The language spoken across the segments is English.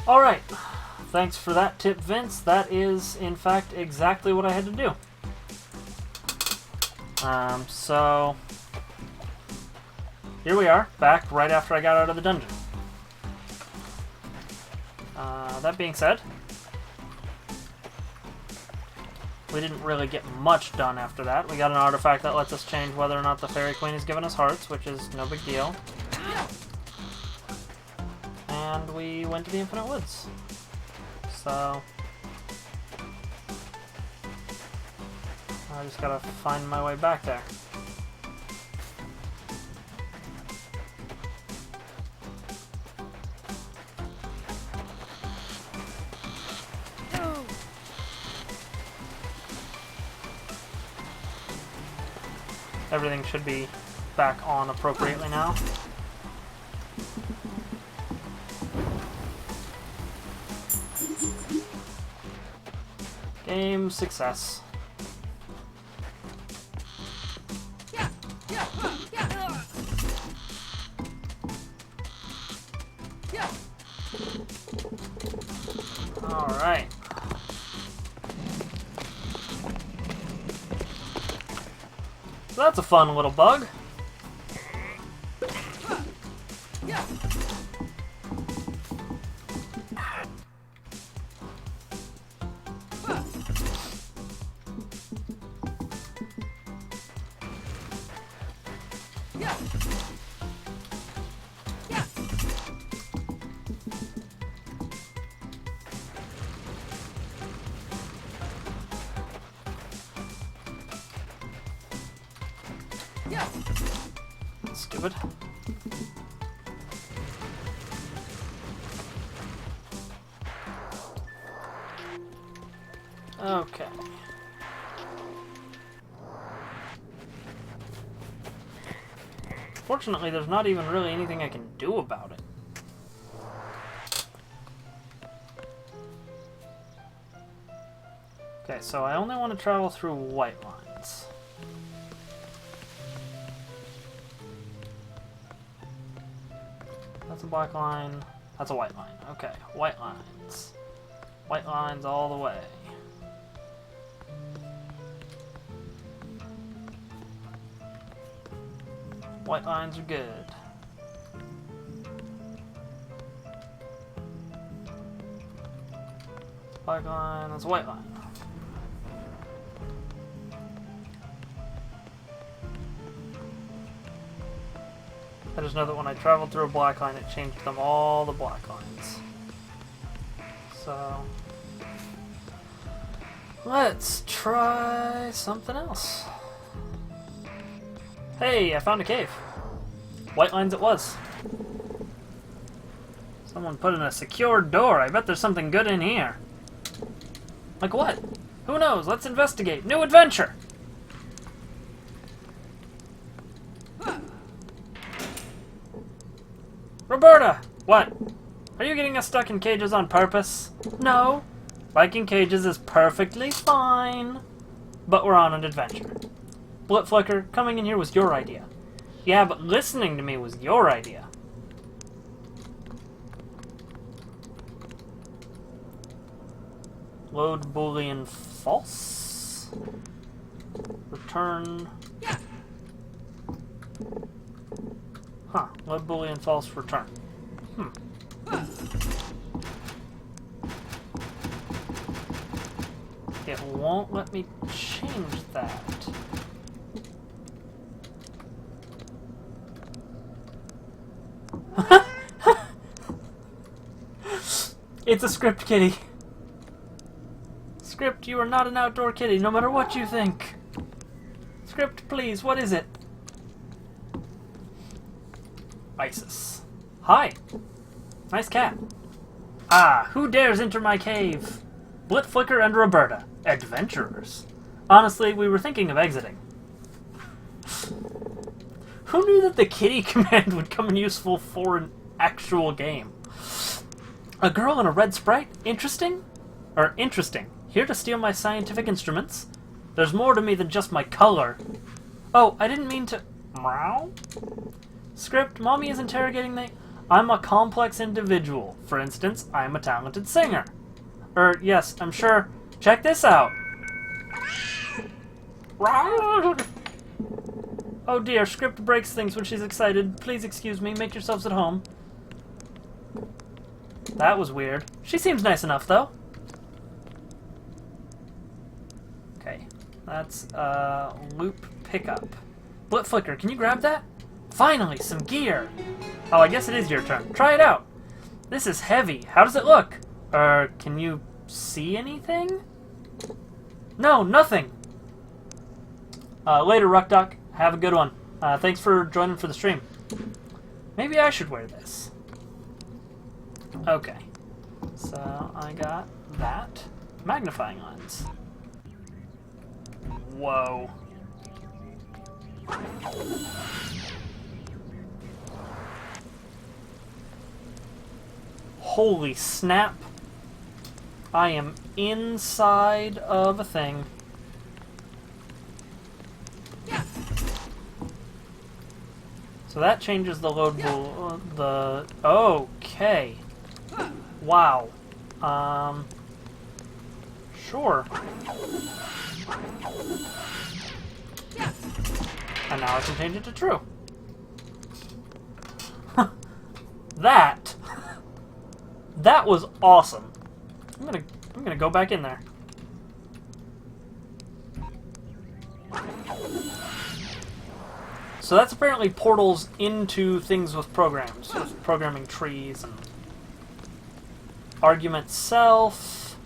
Alright, thanks for that tip, Vince. That is, in fact, exactly what I had to do. So... here we are, back right after I got out of the dungeon. That being said, we didn't really get much done after that. We got an artifact that lets us change whether or not the Fairy Queen has given us hearts, which is no big deal. And we went to the Infinite Woods. So... I just gotta find my way back there. Everything should be back on appropriately now. Game success. Alright. So that's a fun little bug. Stupid. Okay. Fortunately, there's not even really anything I can do about it. Okay, so I only want to travel through white lines. That's a black line. That's a white line. Okay, white lines. White lines all the way. White lines are good. Black line, that's a white line. I just know that when I traveled through a black line, it changed them all the black lines. So... let's try something else. Hey, I found a cave. White lines it was. Someone put in a secured door. I bet there's something good in here. Like what? Who knows? Let's investigate. New adventure! Roberta! What? Are you getting us stuck in cages on purpose? No. Liking cages is perfectly fine. But we're on an adventure. Blitflicker, coming in here was your idea. Yeah, but listening to me was your idea. Load Boolean false. Return. Huh. Load Boolean false return. It won't let me change that. It's a script kitty. Script, you are not an outdoor kitty, no matter what you think. Script, please, what is it? Isis. Hi. Nice cat. Ah, who dares enter my cave? Blitflicker and Roberta. Adventurers. Honestly, we were thinking of exiting. Who knew that the kitty command would come in useful for an actual game? A girl in a red sprite? Interesting? Or interesting. Here to steal my scientific instruments? There's more to me than just my color. Oh, I didn't mean to... Meow? Script, Mommy is interrogating the... I'm a complex individual. For instance, I'm a talented singer. Yes, I'm sure. Check this out. Oh dear, Script breaks things when she's excited. Please excuse me, make yourselves at home. That was weird. She seems nice enough, though. Okay, that's loop pickup. Blit Flicker, can you grab that? Finally, some gear! Oh, I guess it is your turn. Try it out! This is heavy. How does it look? Can you see anything? No, nothing! Later, Ruckduck. Have a good one. Thanks for joining for the stream. Maybe I should wear this. Okay. So, I got that. Magnifying lens. Whoa. Holy snap. I am inside of a thing. So that changes the load okay. Wow. Sure. And now I can change it to true. That was awesome. I'm gonna go back in there. So that's apparently portals into things with programs, with programming trees and argument self.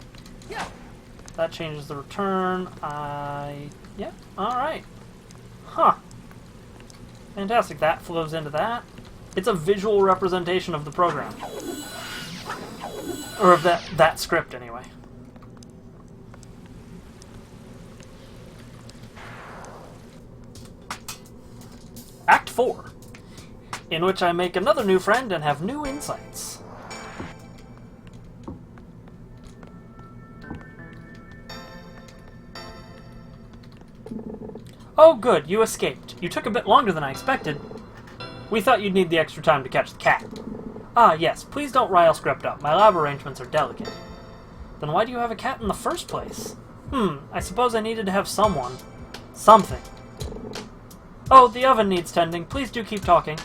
That changes the return. Yeah, alright. Huh. Fantastic. That flows into that. It's a visual representation of the program. Or of that script, anyway. Act 4, in which I make another new friend and have new insights. Oh good, you escaped. You took a bit longer than I expected. We thought you'd need the extra time to catch the cat. Ah yes, please don't rile Script up. My lab arrangements are delicate. Then why do you have a cat in the first place? I suppose I needed to have someone. Something. Oh, the oven needs tending. Please do keep talking.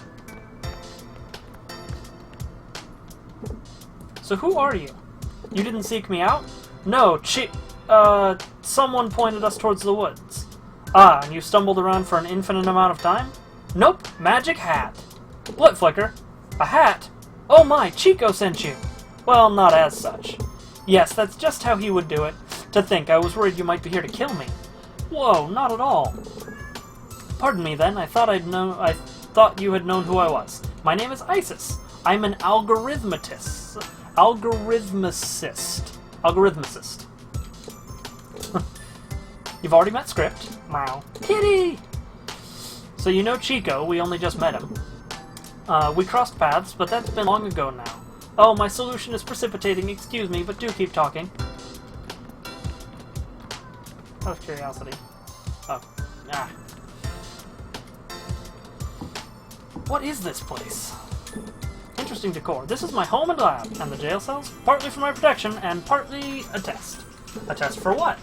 So who are you? You didn't seek me out? No, someone pointed us towards the woods. Ah, and you stumbled around for an infinite amount of time? Nope, magic hat. Blit Flicker. A hat? Oh my, Chico sent you. Well, not as such. Yes, that's just how he would do it. To think, I was worried you might be here to kill me. Whoa, not at all. Pardon me then, I thought you had known who I was. My name is Isis. I'm an algorithmicist. You've already met Script. Meow. Kitty! So you know Chico, we only just met him. We crossed paths, but that's been long ago now. Oh, my solution is precipitating, excuse me, but do keep talking. Out of curiosity. Oh. Ah. What is this place? Interesting decor. This is my home and lab, and the jail cells? Partly for my protection, and partly a test. A test for what?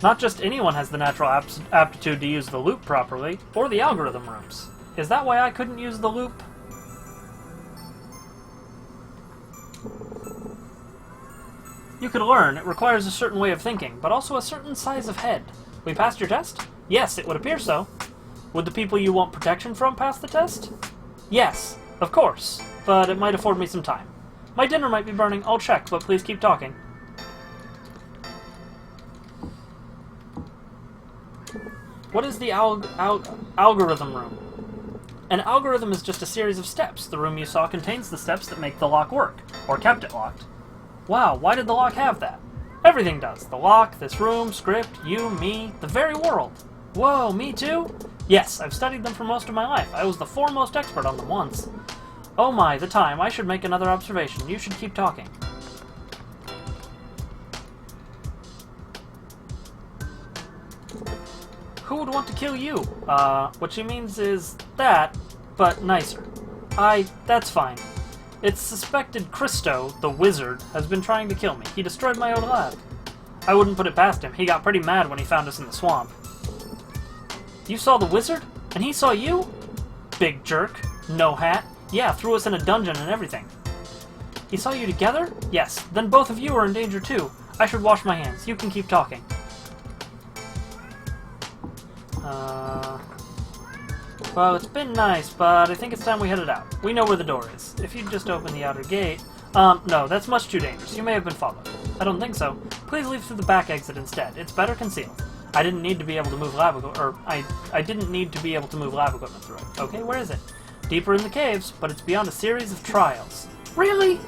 Not just anyone has the natural aptitude to use the loop properly, or the algorithm rooms. Is that why I couldn't use the loop? You could learn. It requires a certain way of thinking, but also a certain size of head. We passed your test? Yes, it would appear so. Would the people you want protection from pass the test? Yes, of course, but it might afford me some time. My dinner might be burning. I'll check, but please keep talking. What is the algorithm room? An algorithm is just a series of steps. The room you saw contains the steps that make the lock work, or kept it locked. Wow, why did the lock have that? Everything does. The lock, this room, Script, you, me, the very world. Whoa, me too? Yes, I've studied them for most of my life. I was the foremost expert on them once. Oh my, the time. I should make another observation. You should keep talking. Who would want to kill you? What she means is that, but nicer. That's fine. It's suspected Christo, the wizard, has been trying to kill me. He destroyed my old lab. I wouldn't put it past him. He got pretty mad when he found us in the swamp. You saw the wizard? And he saw you? Big jerk. No hat. Yeah, threw us in a dungeon and everything. He saw you together? Yes. Then both of you are in danger too. I should wash my hands. You can keep talking. Well, it's been nice, but I think it's time we headed out. We know where the door is. If you'd just open the outer gate... no, that's much too dangerous. You may have been followed. I don't think so. Please leave through the back exit instead. It's better concealed. I didn't need to be able to move lab equipment, or I didn't need to be able to move lab equipment through it. Okay, where is it? Deeper in the caves, but it's beyond a series of trials. Really?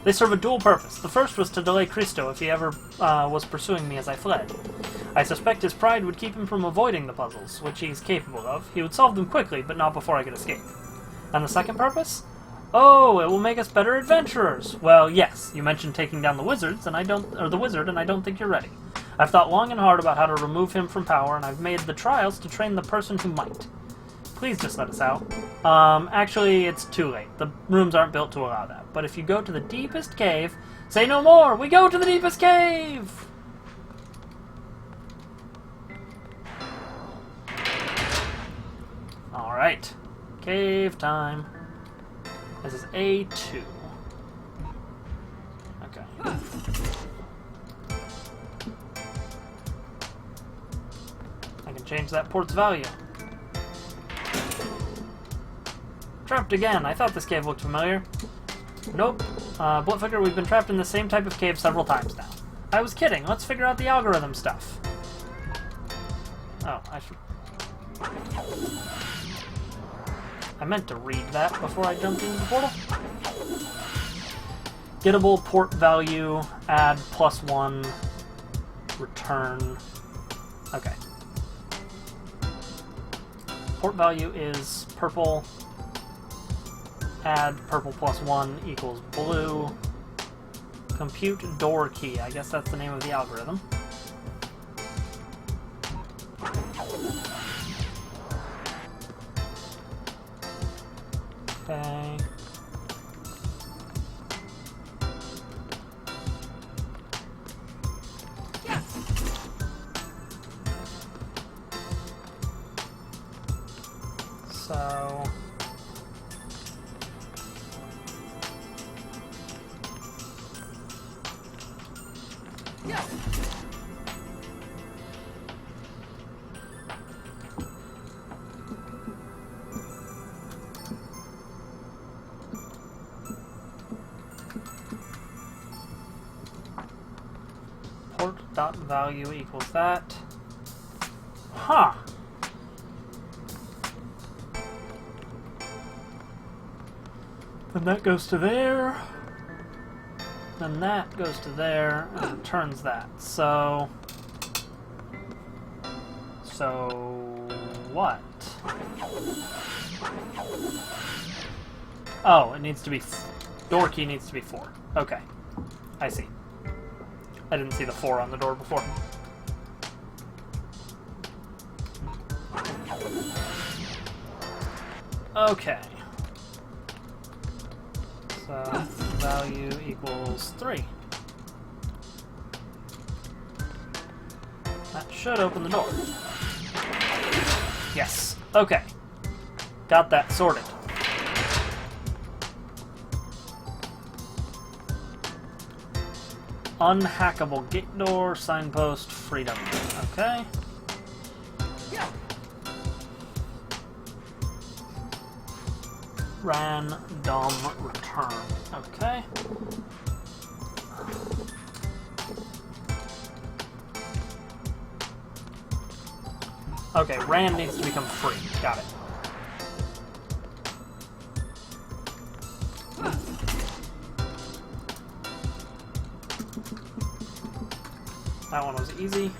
They serve a dual purpose. The first was to delay Christo if he ever was pursuing me as I fled. I suspect his pride would keep him from avoiding the puzzles, which he's capable of. He would solve them quickly, but not before I could escape. And the second purpose? Oh, it will make us better adventurers. Well, yes, you mentioned taking down the wizards, and the wizard, and I don't think you're ready. I've thought long and hard about how to remove him from power, and I've made the trials to train the person who might. Please just let us out. Actually, it's too late. The rooms aren't built to allow that. But if you go to the deepest cave... Say no more! We go to the deepest cave! Alright. Cave time. This is A2. Okay. I can change that port's value. Trapped again. I thought this cave looked familiar. Nope. Blitflicker, we've been trapped in the same type of cave several times now. I was kidding. Let's figure out the algorithm stuff. Oh, I should... I meant to read that before I jumped into the portal. Gettable port value, add +1, return. Okay. Port value is purple. Add purple +1 equals blue. Compute door key. I guess that's the name of the algorithm. Okay. So... Port.value equals that. Huh. Then that goes to there. Then that goes to there and returns that. So what? Oh, it needs to be... door key needs to be 4. Okay. I see. I didn't see the 4 on the door before. Okay. So, value equals 3. That should open the door. Yes. Okay. Got that sorted. Unhackable gate door, signpost, freedom. Okay. Random return. Okay. Okay, Rand needs to become free. Got it. That one was easy.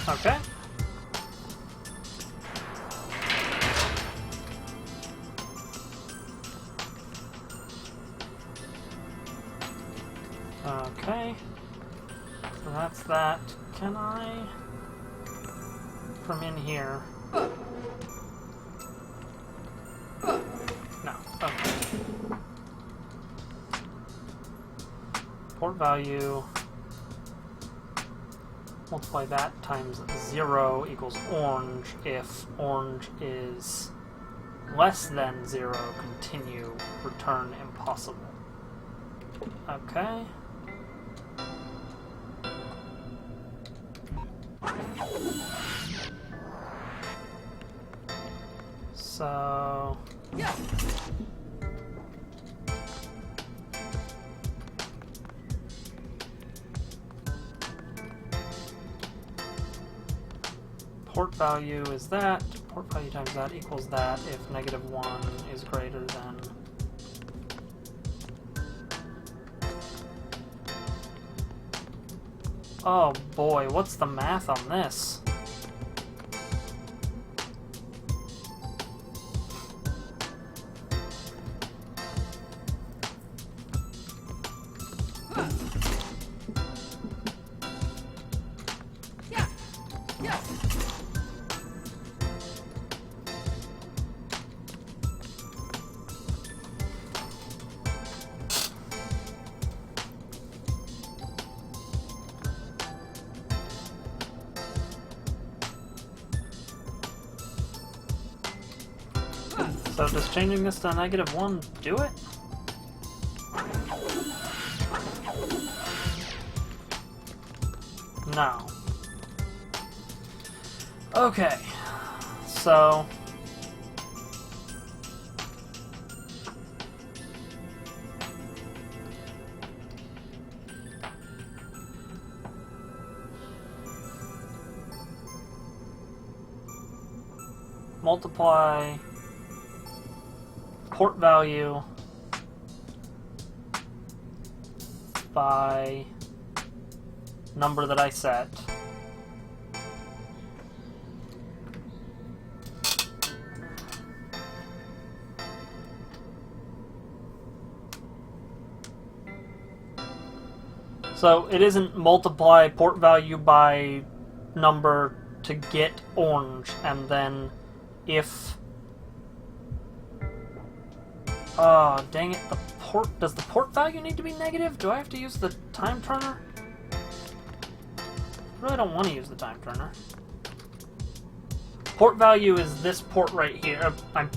Okay. Okay. So that's that. Can I... from in here. No. Okay. Port value. Multiply that times 0 equals orange. If orange is less than 0, continue, return impossible. Okay. So... port value is that. Port value times that equals that if -1 is greater than... Oh boy, what's the math on this? So does changing this to -1 do it? No. Okay. So... multiply port value by number that I set. So it isn't multiply port value by number to get orange, and then if... Oh, dang it, does the port value need to be negative? Do I have to use the time turner? I really don't want to use the time turner. Port value is this port right here. I'm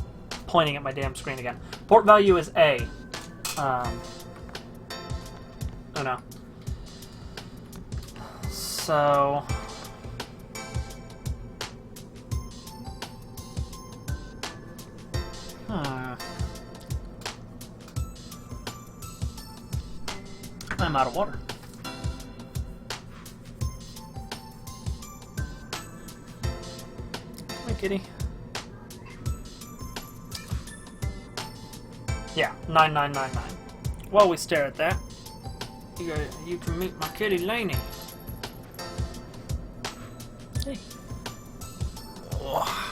pointing at my damn screen again. Port value is A. Oh no. So... I'm out of water. Hi, kitty. Yeah, 9999. While we stare at that, you can meet my kitty Lainey. Hey. Oh.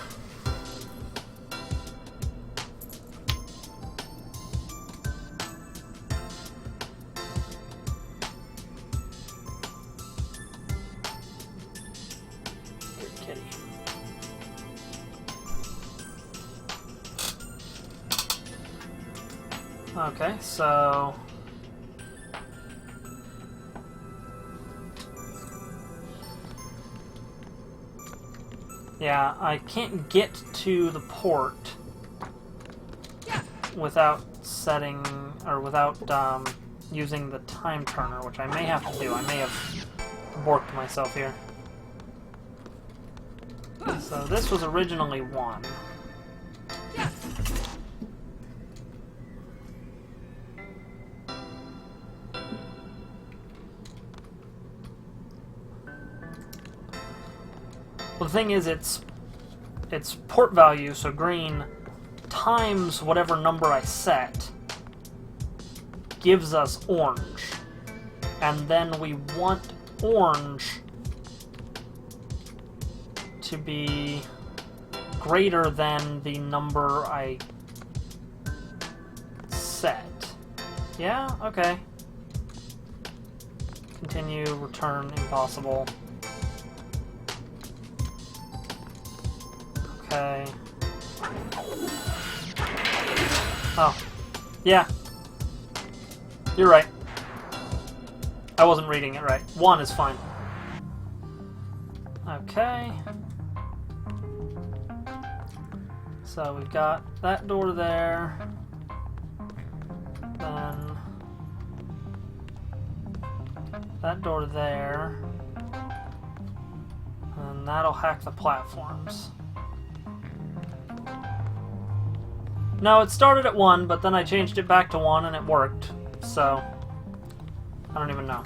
Okay, so... yeah, I can't get to the port without setting, or without using the time turner, which I may have to do. I may have borked myself here. So this was originally 1. Well, the thing is, it's port value, so green times whatever number I set gives us orange. And then we want orange to be greater than the number I set. Yeah? Okay. Continue, return, impossible. Okay. Oh. Yeah. You're right. I wasn't reading it right. 1 is fine. Okay. So we've got that door there. Then that door there. And that'll hack the platforms. No, it started at 1, but then I changed it back to 1 and it worked. So, I don't even know.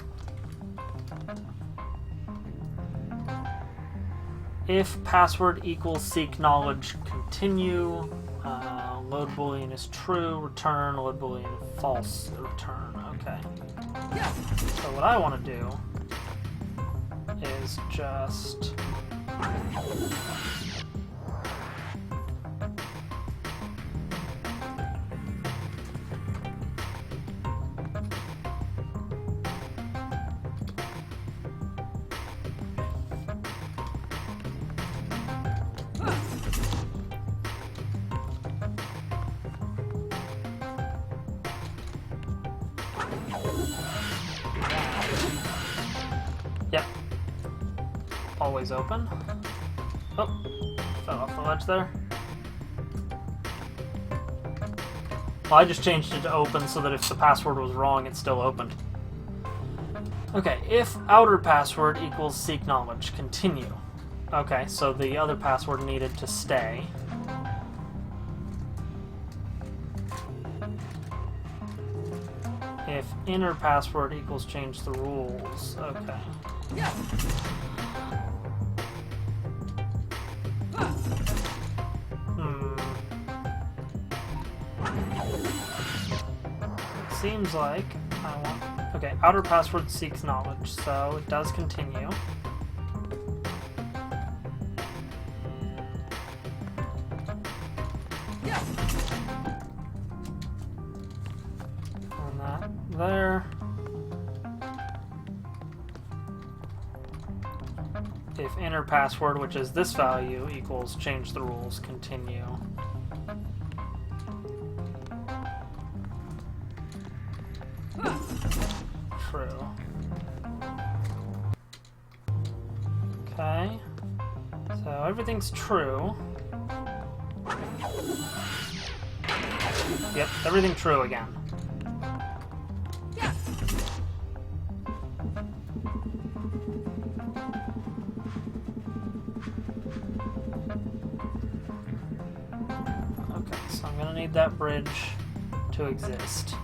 If password equals seek knowledge, continue. Load boolean is true, return. Load boolean false, return. Okay. So what I want to do is just... Yep. Always open. Oh, fell off the ledge there. Well, I just changed it to open so that if the password was wrong, it still opened. Okay, if outer password equals seek knowledge, continue. Okay, so the other password needed to stay. If inner password equals change the rules, okay. Seems like I want... Okay, outer password seeks knowledge, so it does continue. And that there. If inner password, which is this value, equals change the rules, continue. True. Okay. So everything's true. Yep, everything true again. Okay, so I'm gonna need that bridge to exist.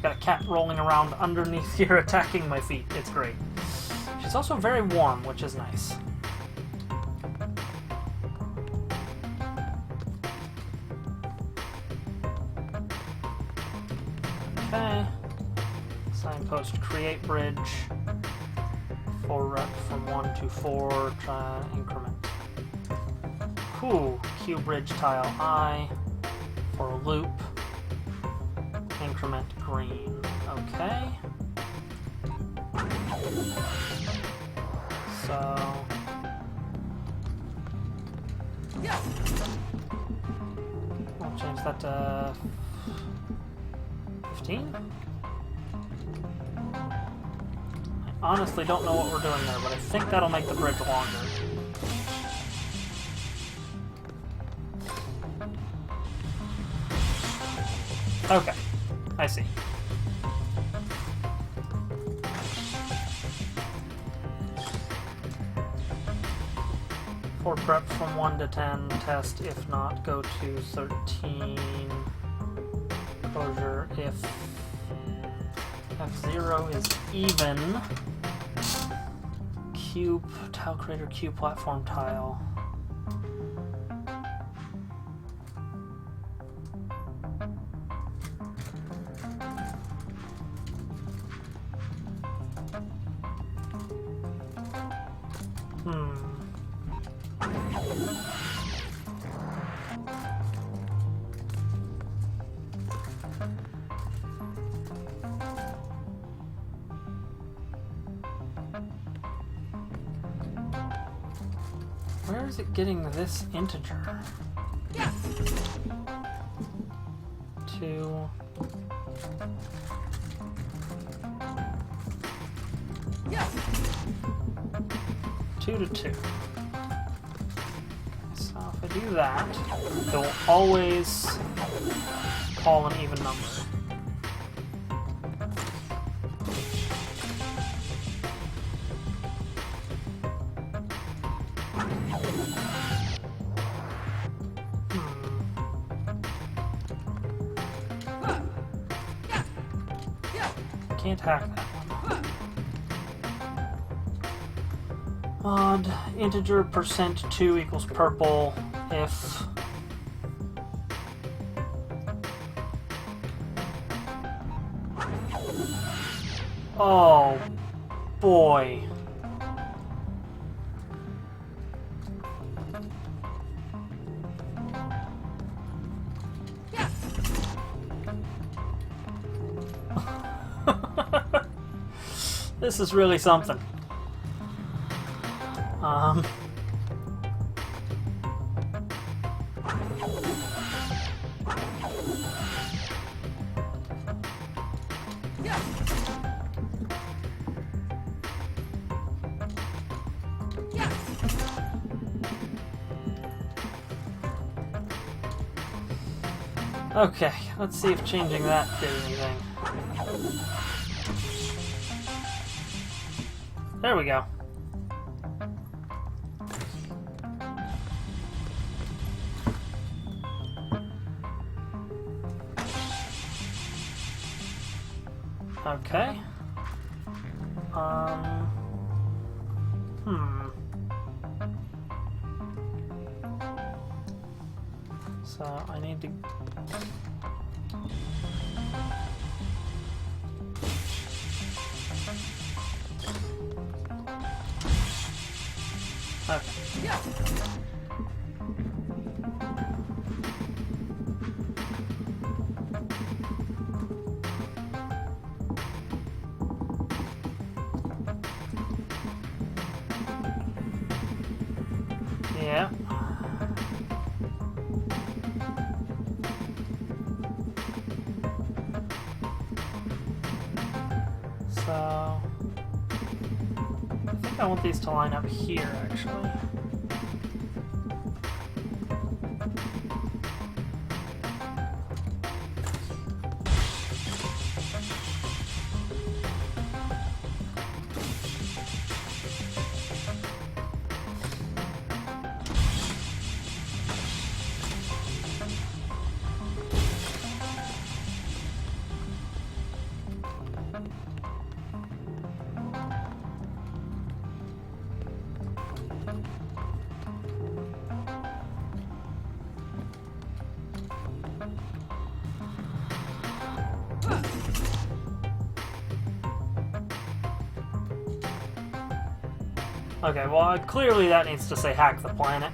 Got a cat rolling around underneath here attacking my feet. It's great. She's also very warm, which is nice. Okay. Signpost create bridge. For rep from 1 to 4. Try increment. Cool. Q bridge tile I. For a loop. Increment green. Okay. So... I'll change that to 15? I honestly don't know what we're doing there, but I think that'll make the bridge longer. Okay. I see. For prep from 1 to 10, test. If not, go to 13. Closure if F0 is even. Cube, tile creator, cube platform tile. Where is it getting this integer? 2. Two to 2. Okay, so if I do that, it will always call an even number. Can't hack that one. Odd integer %2 equals purple if oh boy. This is really something. Okay, let's see if changing that did anything. There we go. Okay. So I need to... Okay. Yeah. Yeah. So I think I want these to line up here, actually. Okay, well, clearly that needs to say hack the planet.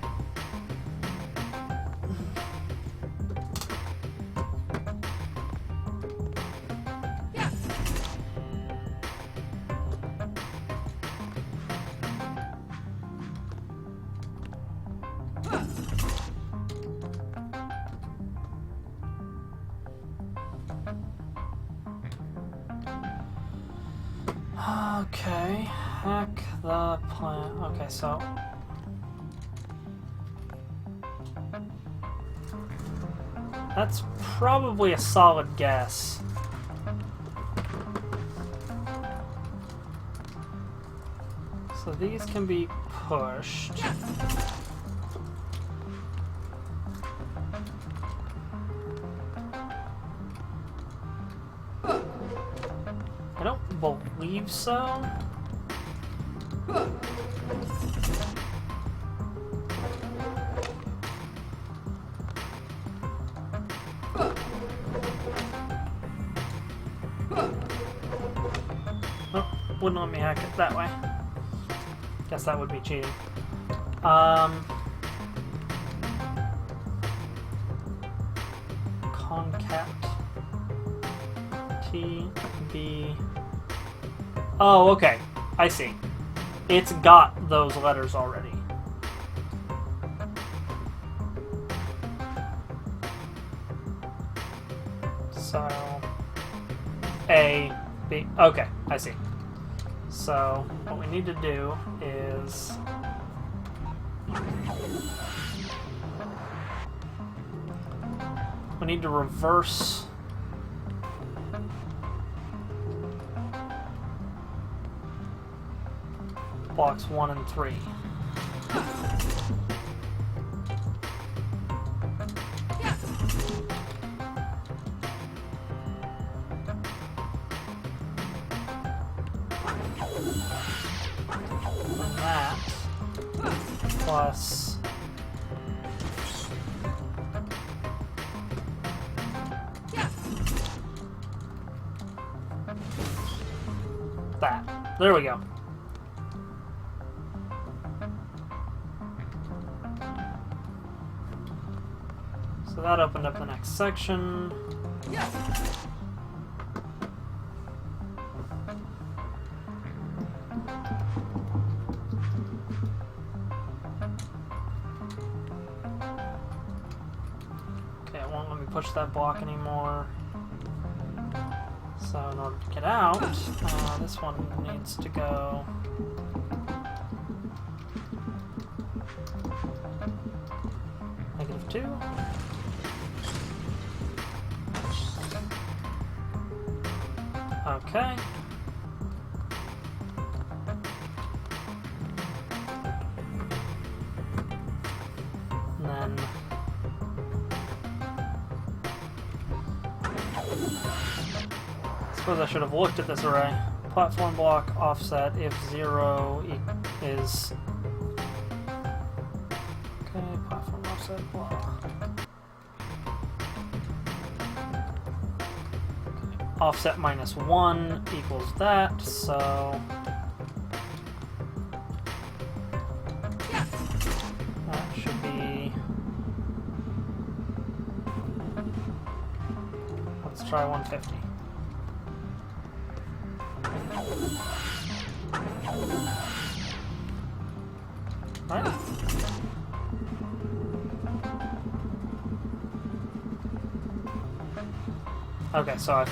Okay, hack the planet. Okay, so that's probably a solid guess. So these can be pushed. I don't believe so. Oh, wouldn't let me hack it that way. Guess that would be cheating. Concat TB. Oh, okay. I see. It's got those letters already. So, A, B. Okay, I see. So, what we need to do is... we need to reverse... blocks 1 and 3. And that plus that. There we go. So that opened up the next section. Okay, it won't let me push that block anymore. So in order to get out, this one needs to go... -2. Okay. And then I suppose I should have looked at this array. Platform block offset if 0 is... Okay, platform offset blah. Offset -1 equals that, so that should be... let's try 150. Right? Okay, so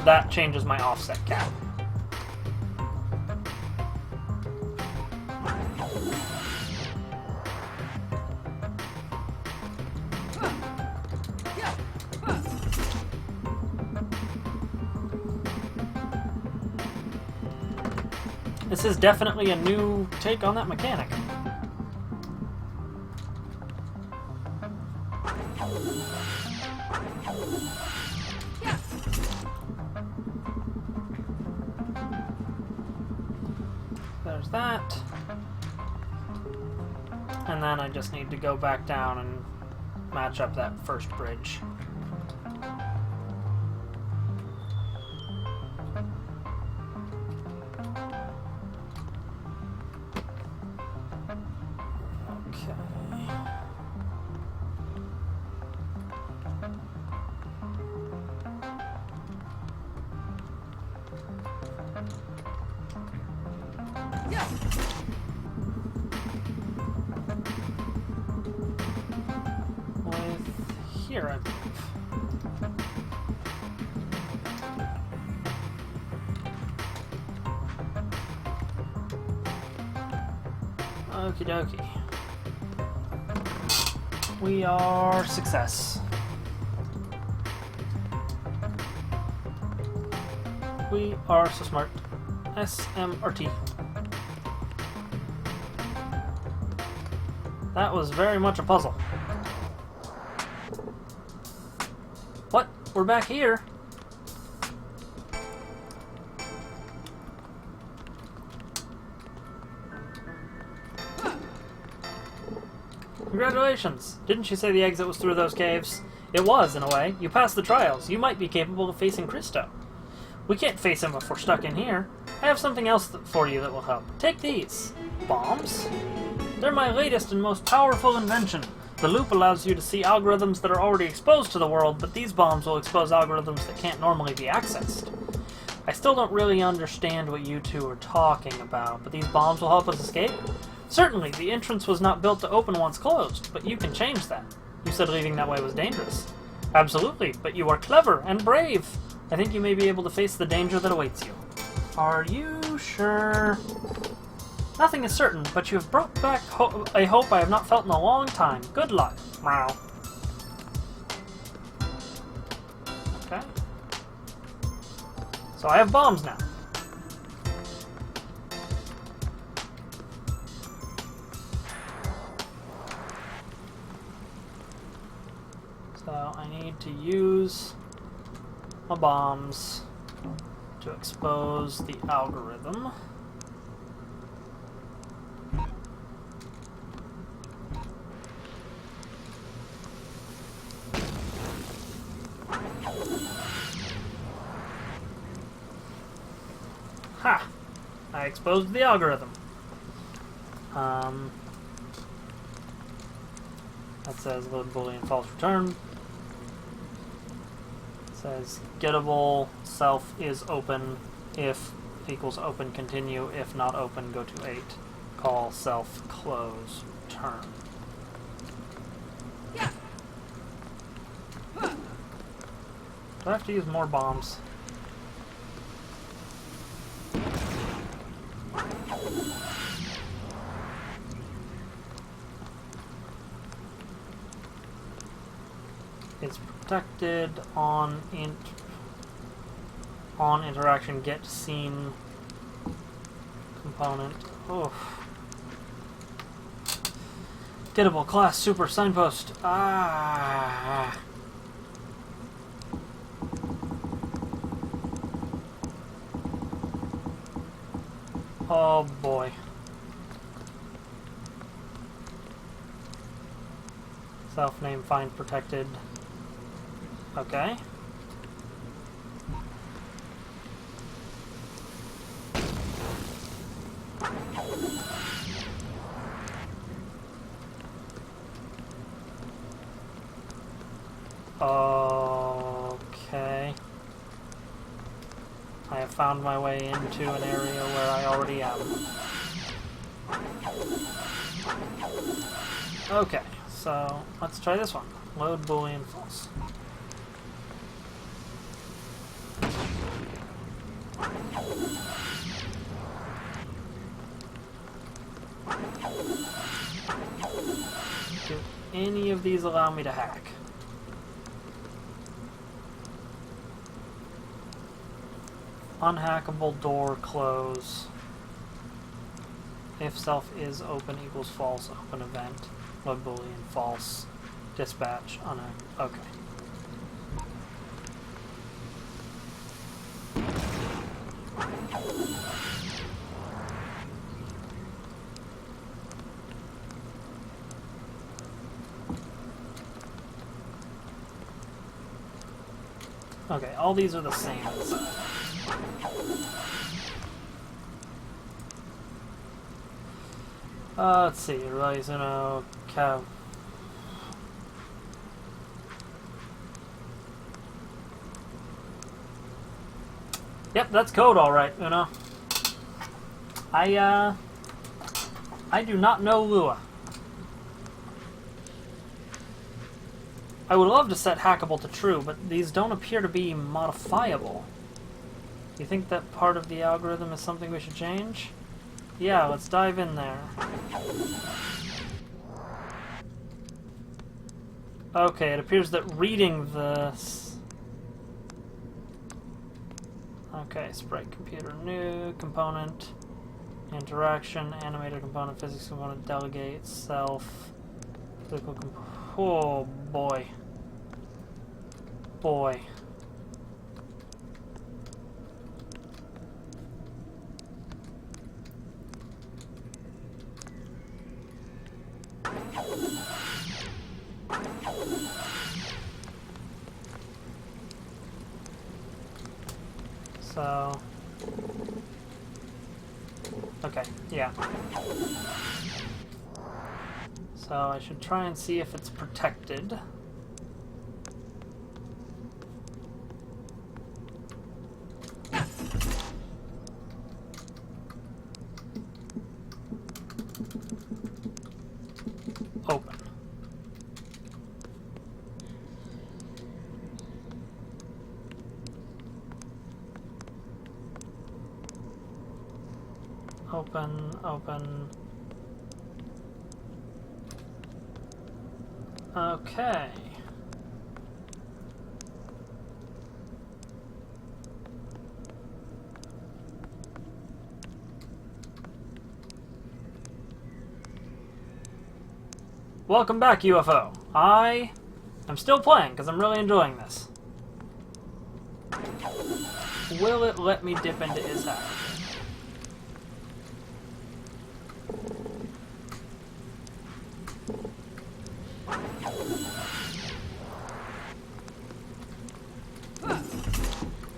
that changes my offset cap. This is definitely a new take on that mechanic. There's that. And then I just need to go back down and match up that first bridge. With here, I believe. Okie dokie. We are success. We are so smart. SMRT. That was very much a puzzle. What? We're back here. Congratulations! Didn't you say the exit was through those caves? It was, in a way. You passed the trials. You might be capable of facing Christo. We can't face him if we're stuck in here. I have something else for you that will help. Take these. Bombs? They're my latest and most powerful invention. The loop allows you to see algorithms that are already exposed to the world, but these bombs will expose algorithms that can't normally be accessed. I still don't really understand what you two are talking about, but these bombs will help us escape? Certainly, the entrance was not built to open once closed, but you can change that. You said leaving that way was dangerous. Absolutely, but you are clever and brave. I think you may be able to face the danger that awaits you. Are you sure? Nothing is certain, but you have brought back a hope I have not felt in a long time. Good luck. Meow. Okay. So I have bombs now. So I need to use my bombs to expose the algorithm. Ha! I exposed the algorithm. That says load boolean false return. It says gettable self is open if equals open continue, if not open go to 8. Call self close return. Do I have to use more bombs? It's protected on interaction get scene component. Oh. Gettable class super signpost. Ah. Oh boy. Self-name find protected. Okay. Okay. I have found my way into an area where I already am. Okay, so let's try this one. Load boolean false. Do any of these allow me to hack? Unhackable door close. If self is open equals false, open event. Load boolean false. Dispatch unhacked. Okay. Okay, all these are the same inside. Let's see, Ryzen cow. Yep, that's code alright, Uno. I do not know Lua. I would love to set hackable to true, but these don't appear to be modifiable. Do you think that part of the algorithm is something we should change? Yeah, let's dive in there. Okay, it appears that reading this... Okay, sprite computer new, component, interaction, animated component, physics component, delegate, self, physical component. Oh boy. Boy. So, okay, yeah. So I should try and see if it's protected. Open. Open, open. Okay. Welcome back, UFO. I am still playing because I'm really enjoying this. Will it let me dip into Ishak?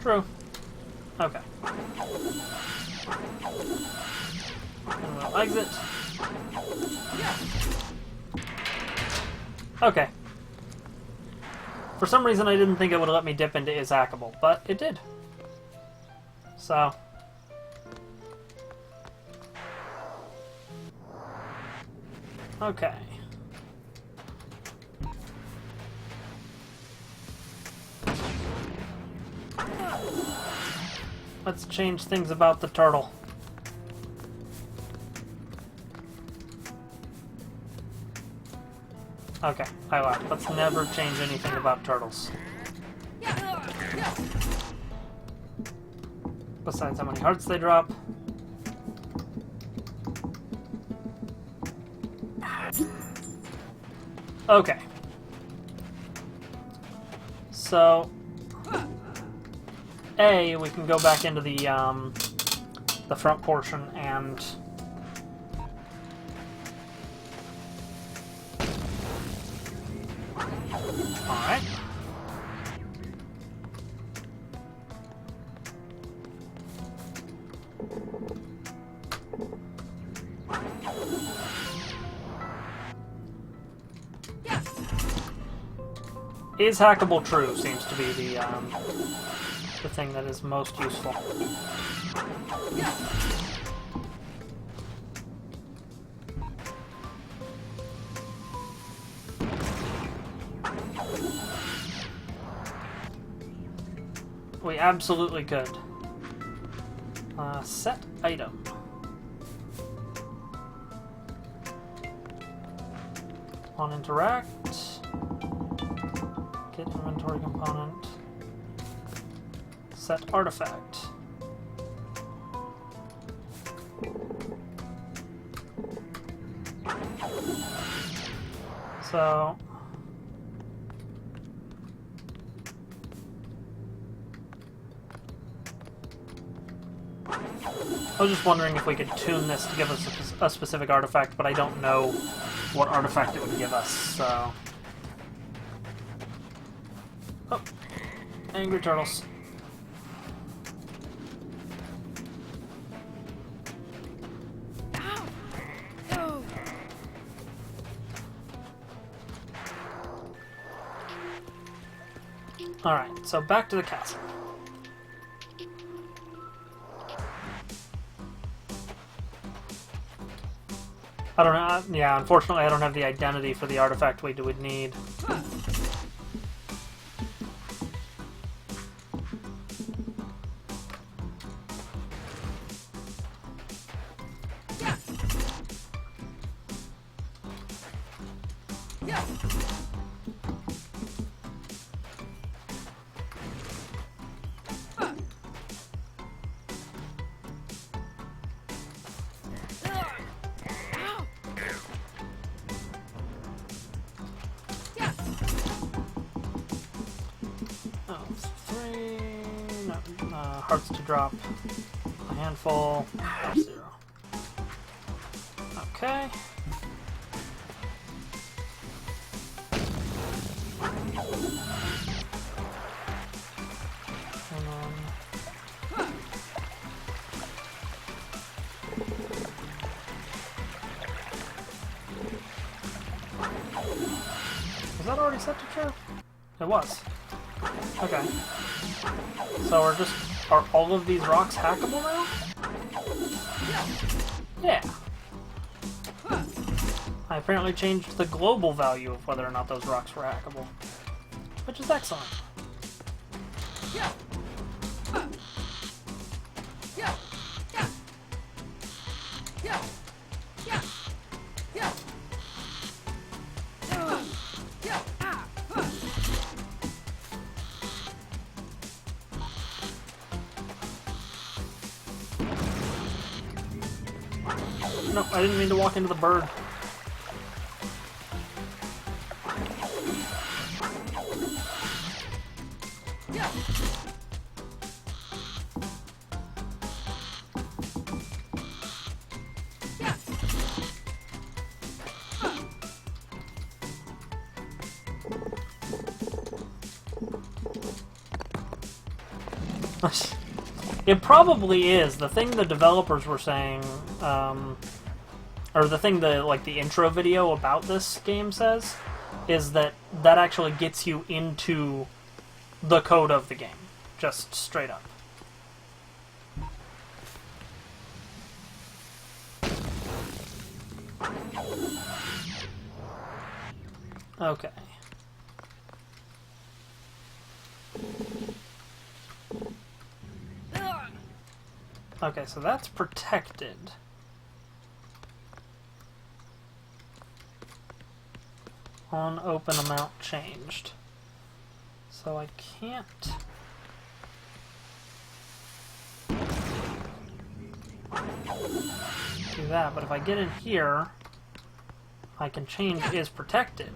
True. Okay. And we'll exit. Okay. For some reason I didn't think it would let me dip into Isakable, but it did. So. Okay. Let's change things about the turtle. Okay, I lied. Let's never change anything about turtles. Besides how many hearts they drop. Okay. So, we can go back into the front portion and alright. Is hackable true seems to be the thing that is most useful. We absolutely could. Set item. On interact. Get inventory component. Set artifact. So I was just wondering if we could tune this to give us a specific artifact, but I don't know what artifact it would give us, so... Oh. Angry turtles. Alright, so back to the castle. I don't know. Yeah, unfortunately I don't have the identity for the artifact we would need. Hearts to drop. A handful. 0. Okay. And then... Was that already set to true? It was. Okay. So we're just... Are all of these rocks hackable now? Yeah. I apparently changed the global value of whether or not those rocks were hackable, which is excellent. Nope, I didn't mean to walk into the bird. It probably is. The thing the developers were saying, or the thing the intro video about this game says, is that actually gets you into the code of the game. Just straight up. Okay. Okay, so that's protected. On open amount changed. So I can't do that, but if I get in here, I can change is protected.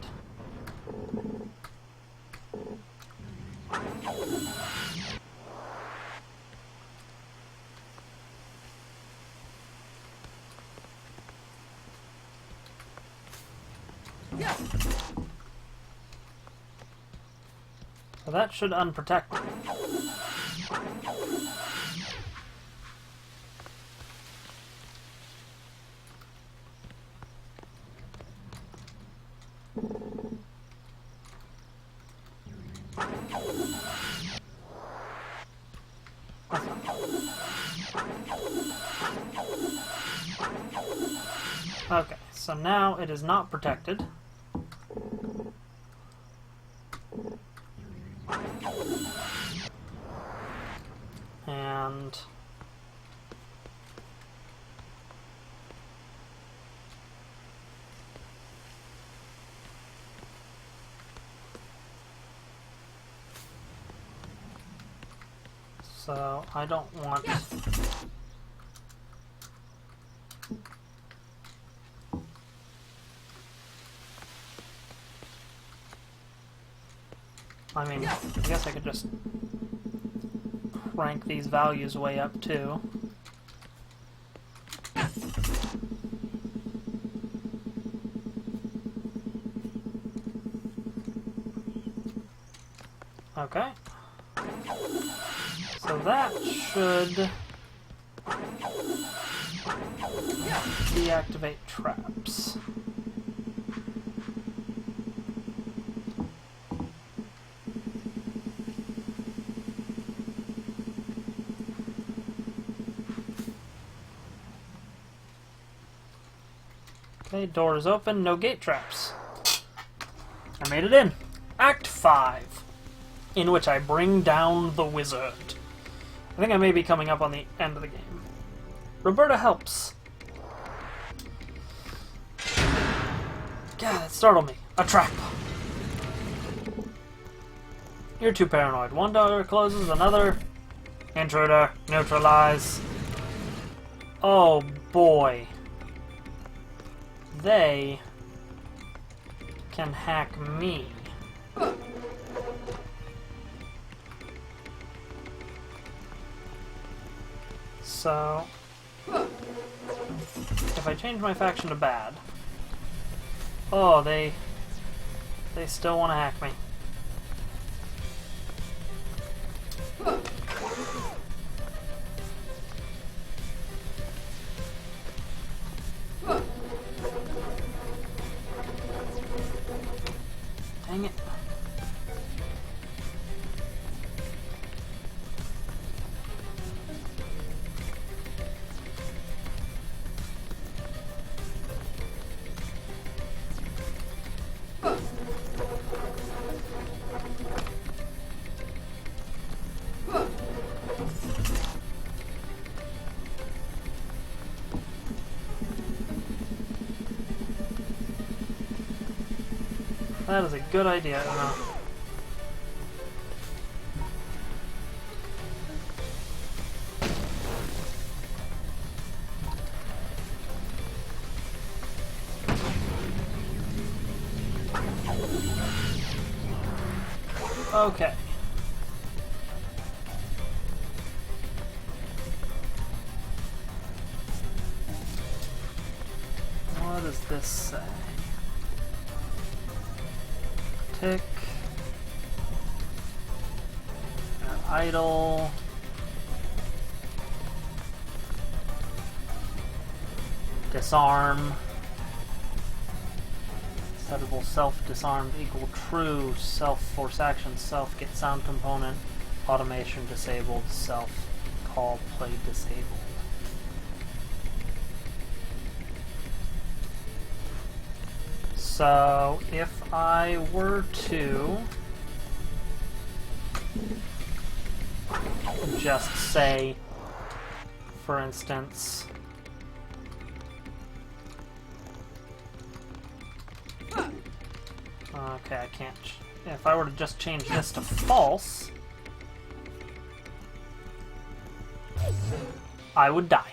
So that should unprotect me. Okay, so now it is not protected. And so I don't want I mean, I guess I could just rank these values way up too. Okay. So that should deactivate traps. Okay, door is open, no gate traps. I made it in. Act 5, in which I bring down the wizard. I think I may be coming up on the end of the game. Roberta helps. God, that startled me. A trap. You're too paranoid. One door closes, another. Intruder, neutralize. Oh boy. They can hack me. So, if I change my faction to bad, oh, they still want to hack me. Dang it. That is a good idea, I don't know. Okay. What does this say? Tick. Idle. Disarm. Settable self disarmed equal true. Self force action self get sound component. Automation disabled. Self call play disabled. So if I were to just say, for instance, okay, I can't. If I were to just change this to false, I would die.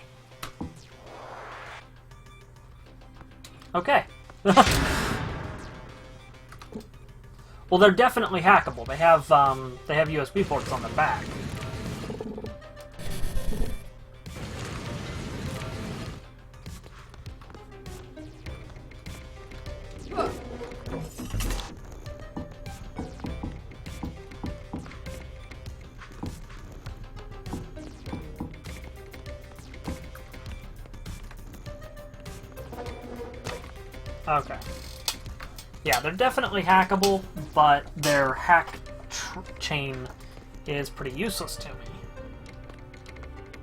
Okay. Well, they're definitely hackable. They have USB ports on the back. Okay. Yeah, they're definitely hackable, but their hack chain is pretty useless to me.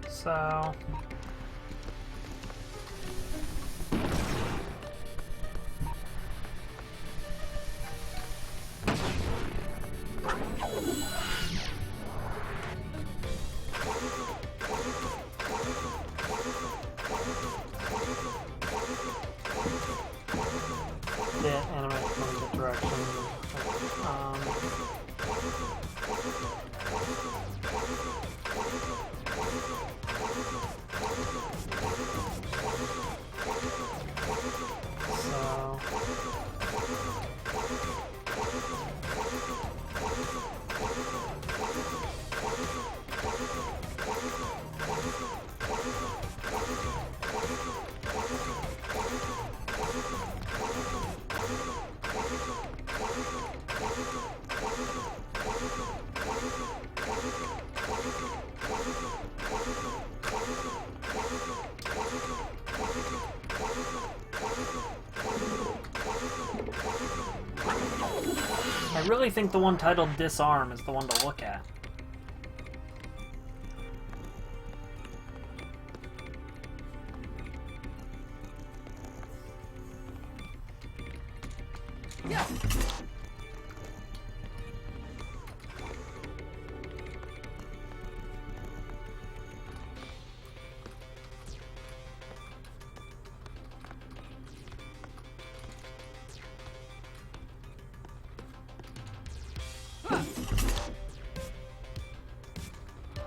So... yeah, animate from the direction. I really think the one titled Disarm is the one to look at. Yeah.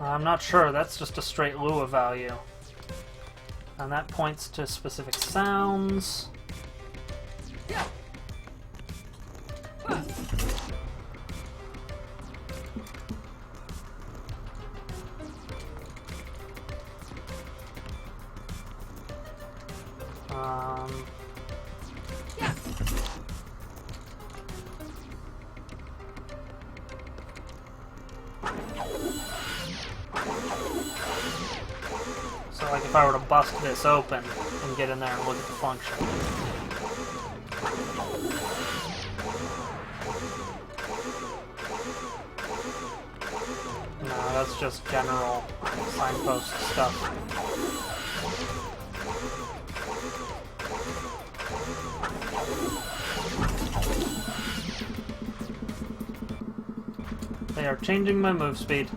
I'm not sure, that's just a straight Lua value. And that points to specific sounds. Yeah. So like if I were to bust this open and get in there and look at the function. No, that's just general signpost stuff. They are changing my move speed.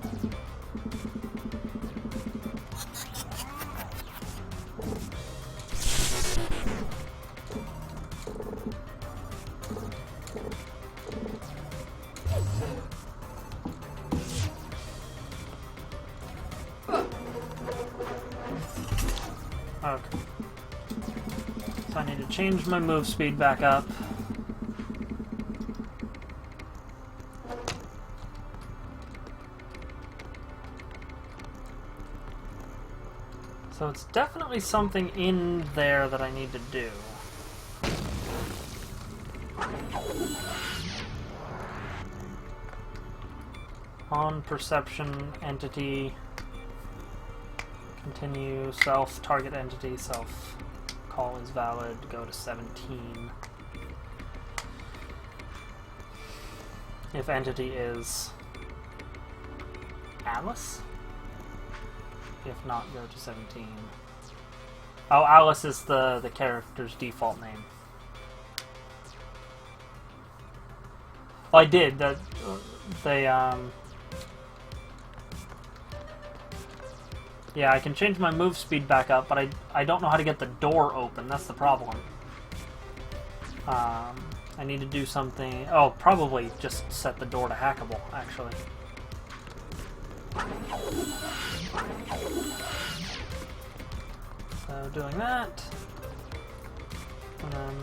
Okay. So I need to change my move speed back up. So it's definitely something in there that I need to do. On perception, entity, continue, self, target entity, self, call is valid, go to 17. If entity is Alice? If not, go to 17. Oh, Alice is the character's default name. Oh, I did. Yeah, I can change my move speed back up, but I don't know how to get the door open. That's the problem. I need to do something... Oh, probably just set the door to hackable, actually. So, doing that. And then...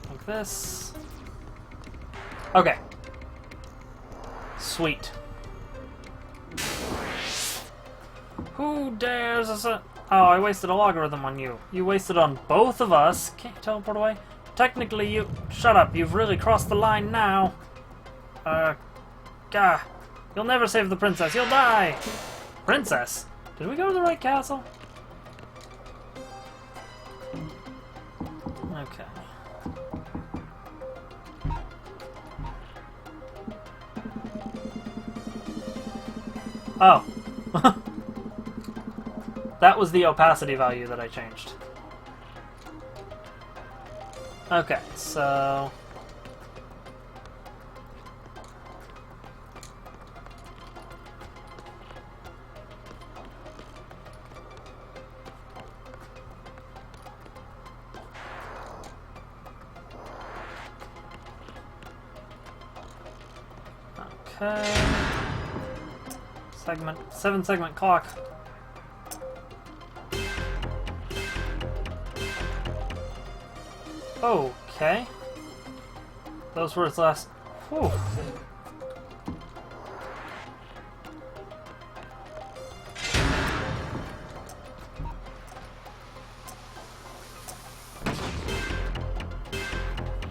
like this. Okay. Sweet. Who dares us? Oh, I wasted a logarithm on you. You wasted on both of us. Can't you teleport away? Technically, you... Shut up. You've really crossed the line now. Gah. You'll never save the princess. You'll die. Princess? Did we go to the right castle? Okay. Oh. That was the opacity value that I changed. Okay, so... okay... 7-segment clock. Okay. Those were his last... Whew.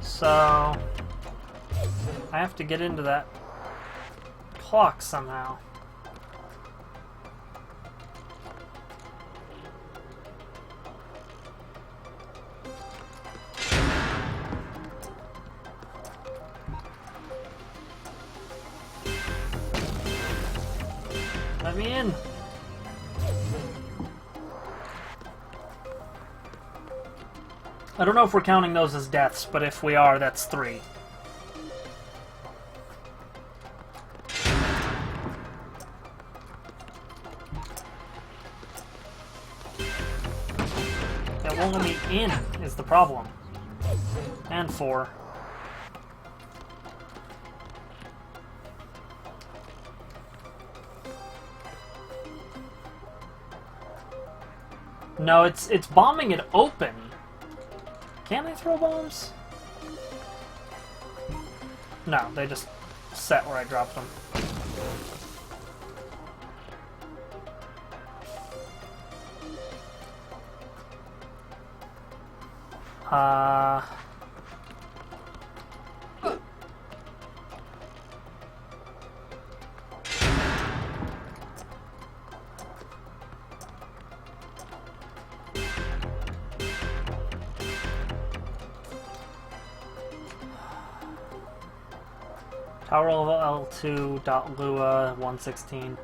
So... I have to get into that clock somehow. Let me in. I don't know if we're counting those as deaths, but if we are, that's 3. That won't let me in is the problem. And 4. No, it's bombing it open. Can they throw bombs? No, they just set where I dropped them. Tower level L2.Lua 116.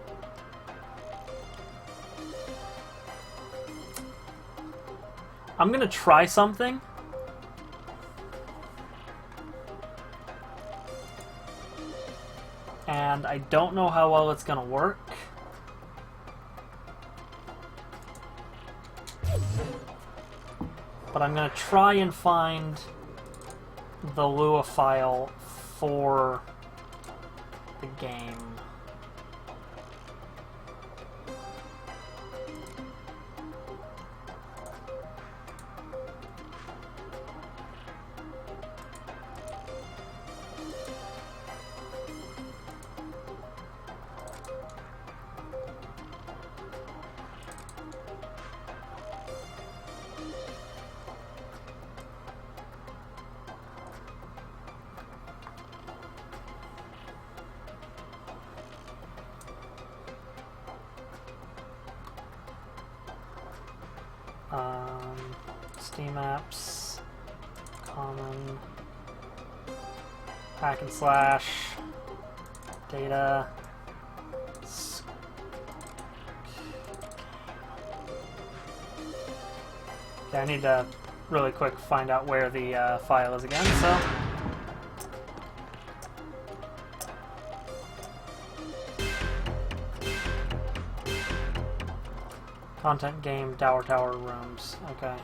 I'm gonna try something. And I don't know how well it's gonna work. But I'm gonna try and find the Lua file for the game. Steam apps, common, hack and slash, data. Okay, I need to really quick find out where the file is again, so. Content game, Tower rooms. Okay.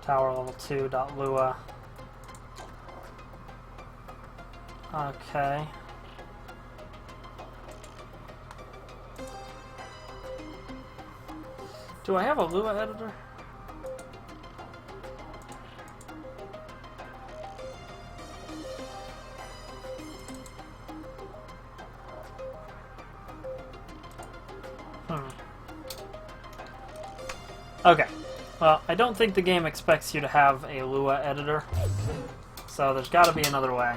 Tower level 2.lua. Okay. Do I have a Lua editor? Okay. Well, I don't think the game expects you to have a Lua editor, so there's got to be another way.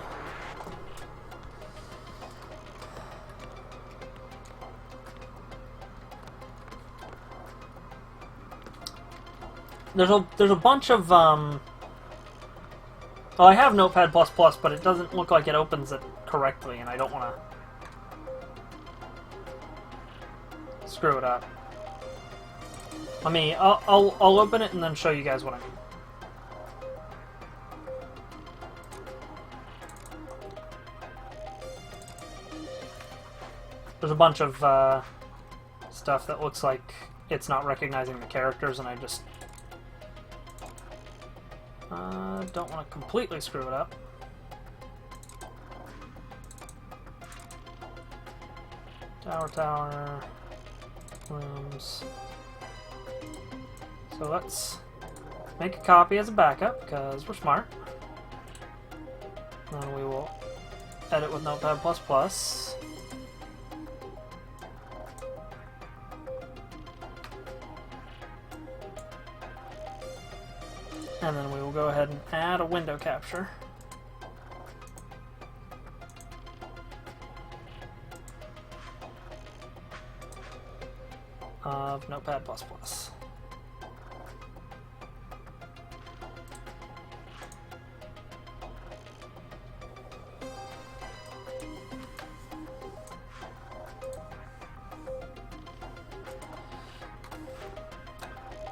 There's a bunch of well, I have Notepad++, but it doesn't look like it opens it correctly, and I don't want to screw it up. I'll open it and then show you guys what I mean. There's a bunch of stuff that looks like it's not recognizing the characters, and I just don't want to completely screw it up. Tower, rooms. So let's make a copy as a backup, because we're smart. And we will edit with Notepad++. And then we will go ahead and add a window capture. Of Notepad++.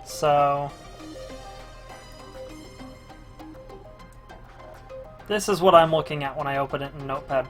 So this is what I'm looking at when I open it in Notepad++.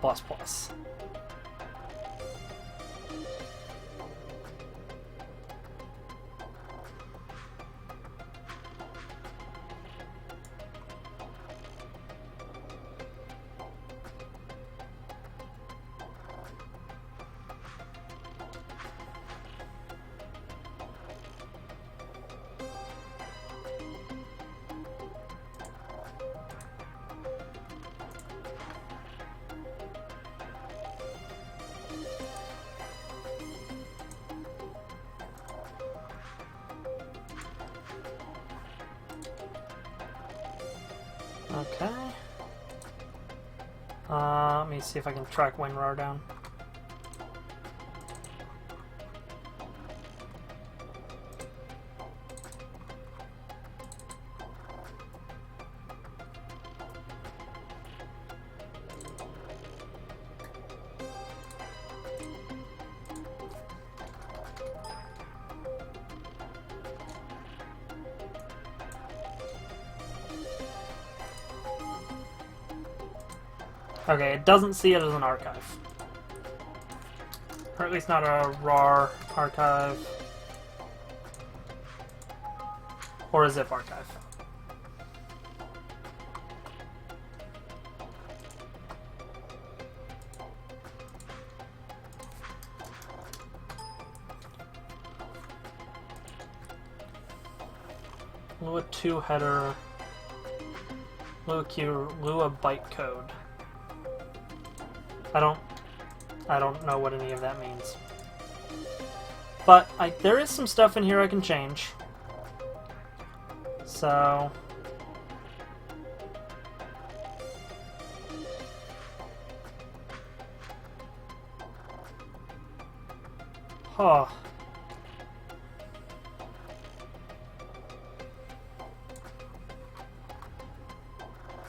Okay. Let me see if I can track WinRAR down. Okay, it doesn't see it as an archive. Or at least not a RAR archive. Or a zip archive. Lua 2 header. Lua Q, Lua bytecode. I don't know what any of that means. But there is some stuff in here I can change. So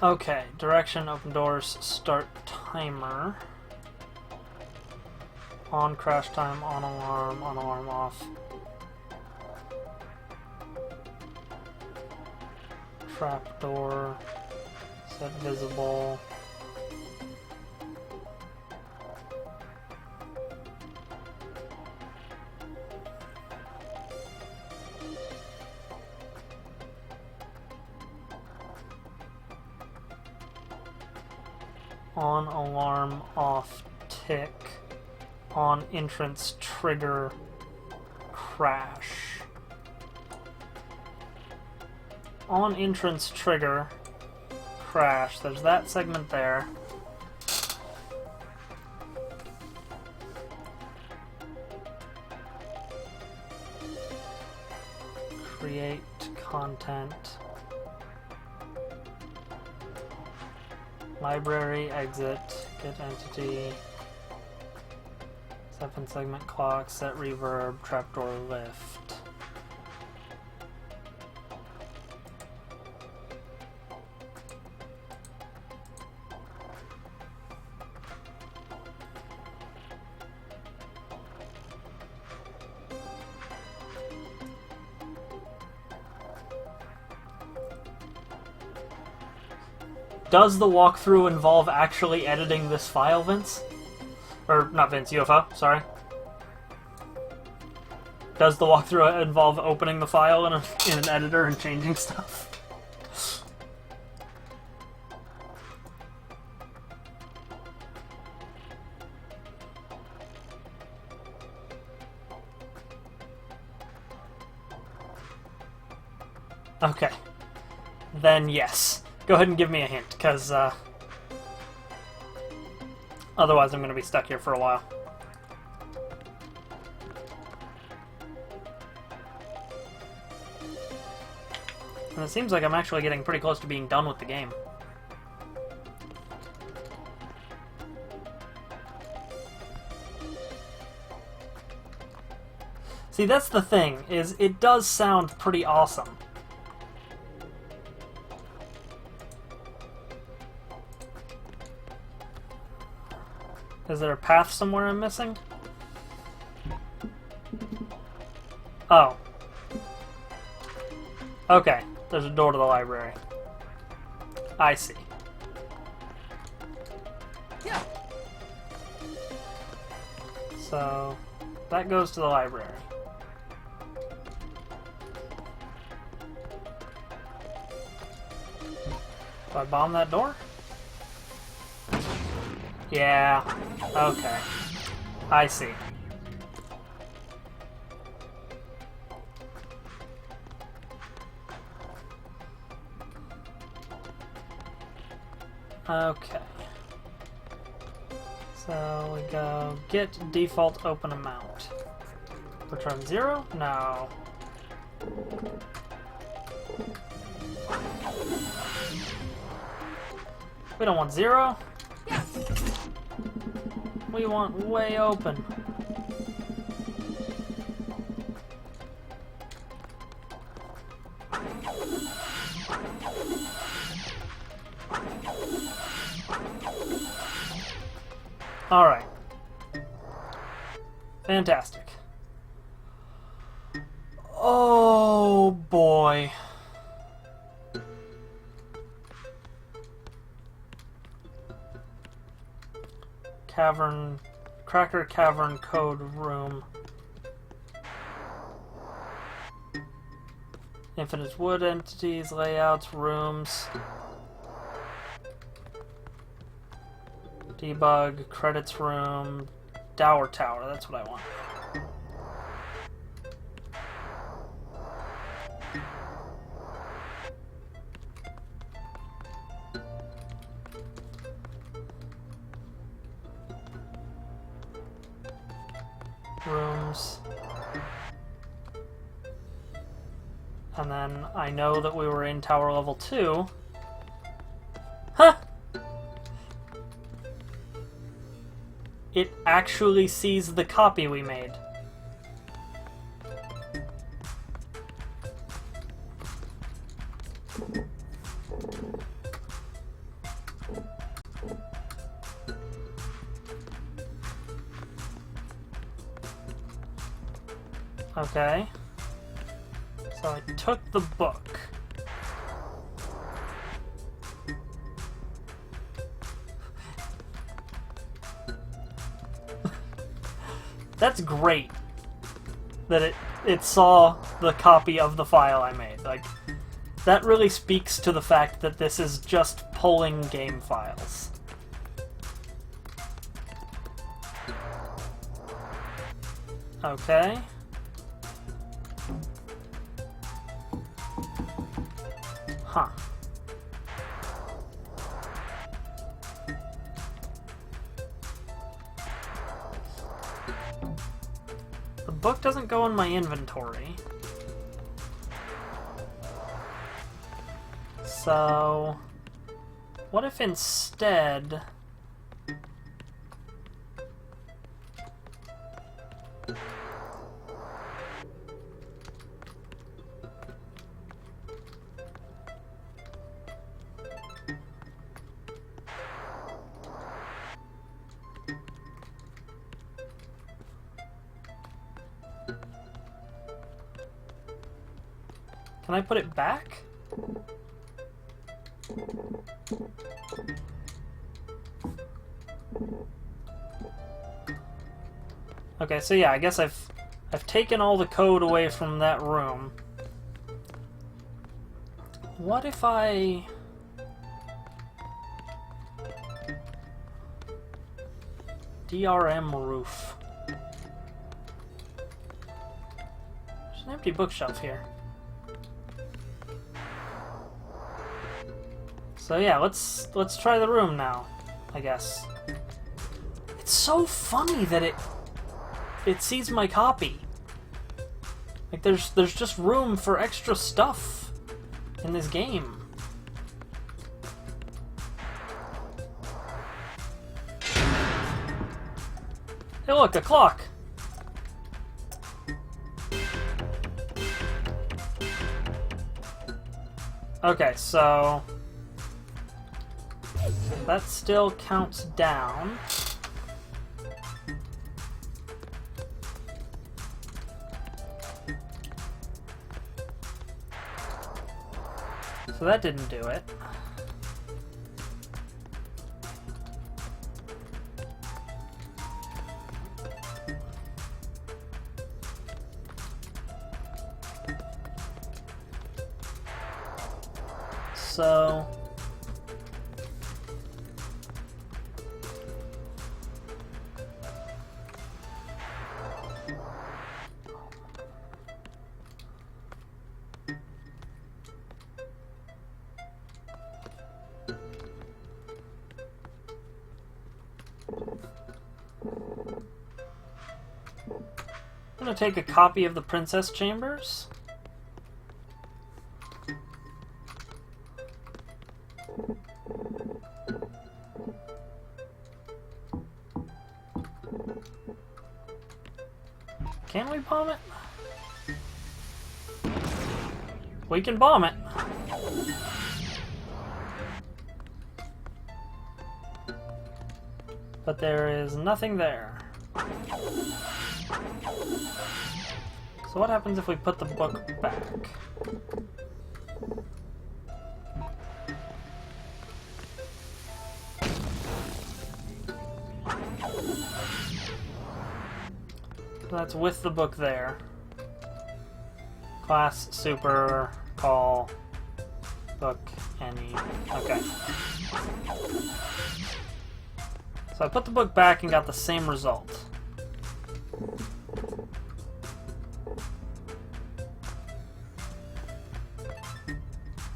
Okay, direction, open doors, start timer. On crash time, on alarm off. Trap door, set visible. On alarm off tick. On entrance trigger crash. On entrance trigger crash. There's that segment there. Create content. Library, exit, get entity, 7 segment clock, set reverb, trapdoor lift. Does the walkthrough involve actually editing this file, Vince? Or, not Vince, UFO, sorry. Does the walkthrough involve opening the file in an editor and changing stuff? Okay. Then yes. Go ahead and give me a hint, because otherwise I'm going to be stuck here for a while. And it seems like I'm actually getting pretty close to being done with the game. See, that's the thing, is it does sound pretty awesome. Is there a path somewhere I'm missing? Oh. Okay, there's a door to the library. I see. Yeah. So, that goes to the library. Do I bomb that door? Yeah, okay. I see. Okay. So we go get default open amount. Return 0? No. We don't want 0. We want way open. Alright. Fantastic. Oh boy. Cavern, Cracker Cavern Code Room. Infinite Wood entities, layouts, rooms. Debug, credits room, Dower Tower, that's what I want. Rooms. And then I know that we were in tower level 2. Huh! It actually sees the copy we made. Okay. So I took the book. That's great that it saw the copy of the file I made. Like, that really speaks to the fact that this is just pulling game files. Okay. Huh. The book doesn't go in my inventory. So, what if instead... Can I put it back? Okay, so yeah, I guess I've taken all the code away from that room. What if I... DRM roof. There's an empty bookshelf here. So yeah, let's try the room now, I guess. It's so funny that it sees my copy. Like there's just room for extra stuff in this game. Hey look, a clock! Okay, so... that still counts down. So that didn't do it. So... I'm gonna take a copy of the Princess Chambers. Can we bomb it? We can bomb it. But there is nothing there. So what happens if we put the book back? So that's with the book there. Class, super, call, book, any. Okay. So I put the book back and got the same result.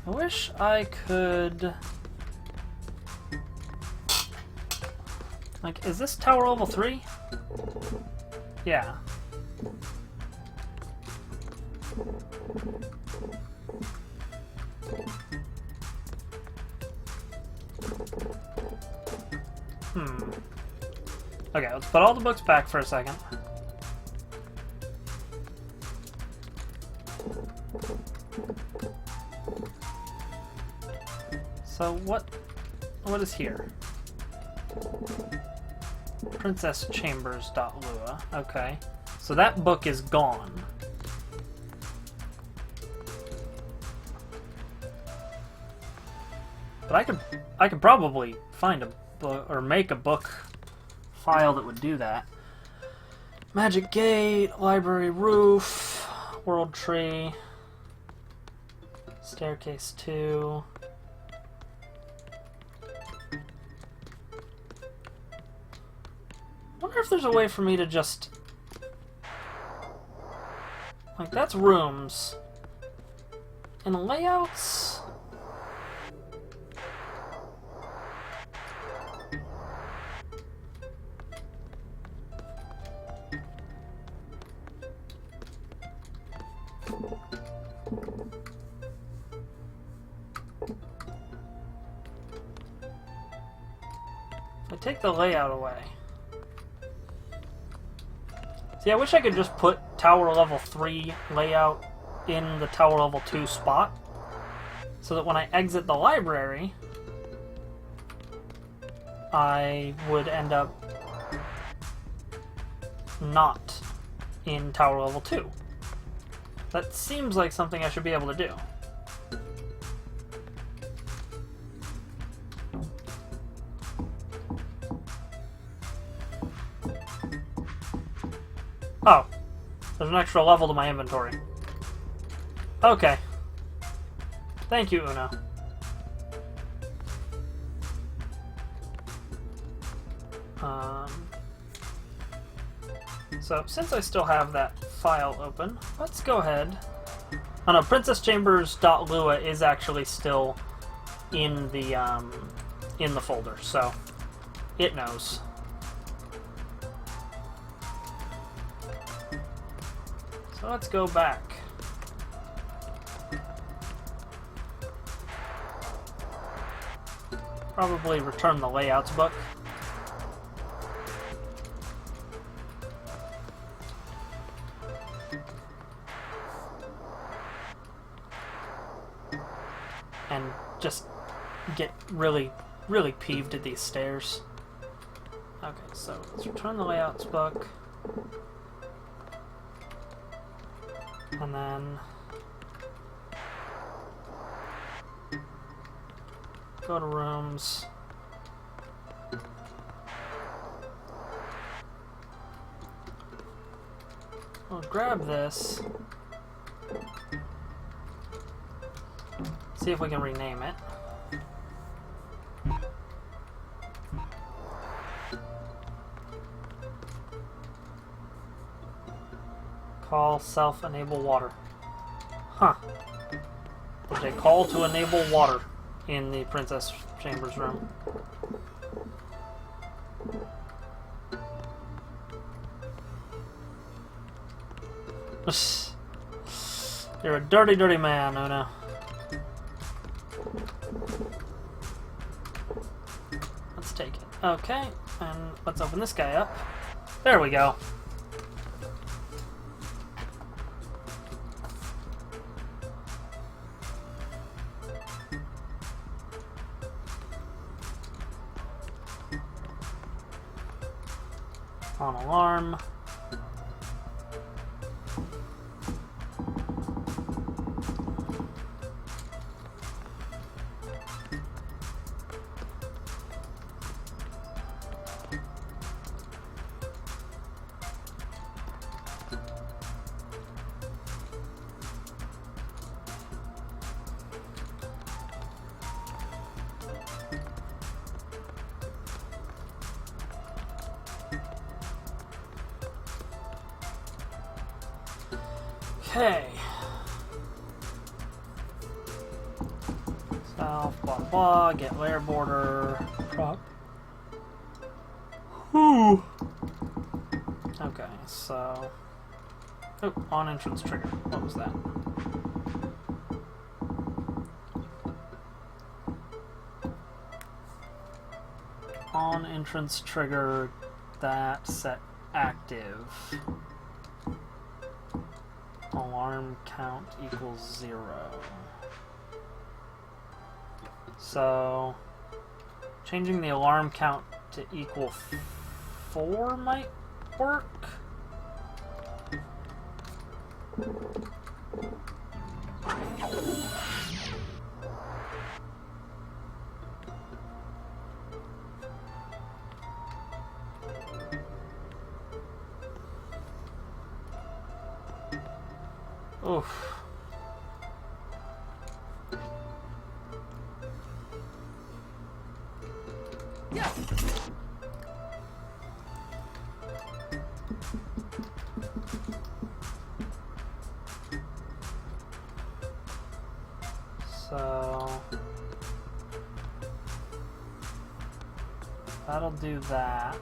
I wish I could... like, is this tower level 3? Yeah. Okay, let's put all the books back for a second. So what is here? Princess Chambers.lua. Okay. So that book is gone. But I could probably find a book or make a book file that would do that. Magic Gate, Library Roof, World Tree, Staircase 2. I wonder if there's a way for me to just... Like, that's rooms. And layouts... I take the layout away. See, I wish I could just put Tower Level 3 layout in the Tower Level 2 spot, so that when I exit the library, I would end up not in Tower Level 2. That seems like something I should be able to do. Oh, there's an extra level to my inventory. Okay. Thank you, Uno. So, since I still have that file open, let's go ahead. Oh no, PrincessChambers.lua is actually still in the folder, so it knows. So let's go back. Probably return the layouts book. And just get really, really peeved at these stairs. Okay, so let's return the layouts book. And then go to rooms. We'll grab this. See if we can rename it. Call self-enable water. Huh. There's a call to enable water in the Princess Chambers room. You're a dirty, dirty man, Uno. Let's take it. Okay, and let's open this guy up. There we go. On alarm. Okay. Self, blah, blah, get layer border, prop. Whew. Okay, so... Oh, on entrance trigger. What was that? On entrance trigger, that set active. Alarm count equals 0. So, changing the alarm count to equal 4 might work. Oof. Yeah. So that'll do that.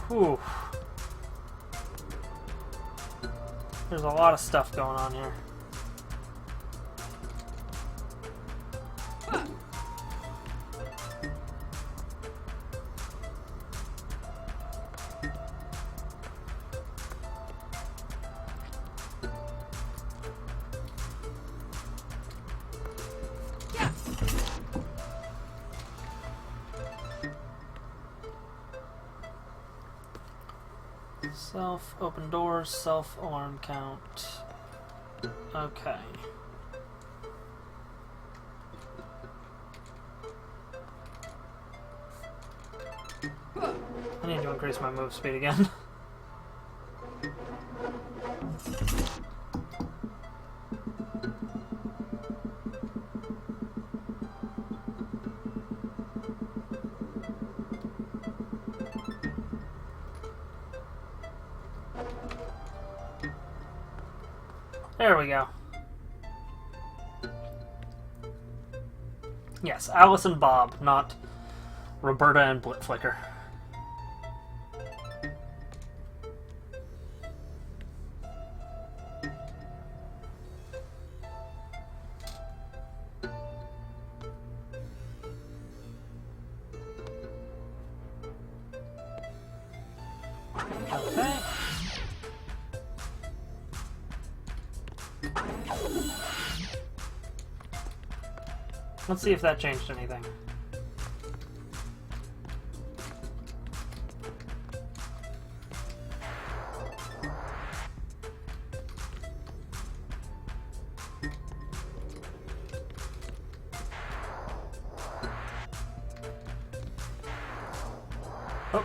Whew. There's a lot of stuff going on here. Self, open doors, self, alarm count. Okay. I need to increase my move speed again. There we go. Yes, Alice and Bob, not Roberta and Blitflicker. Okay. Let's see if that changed anything. Oh.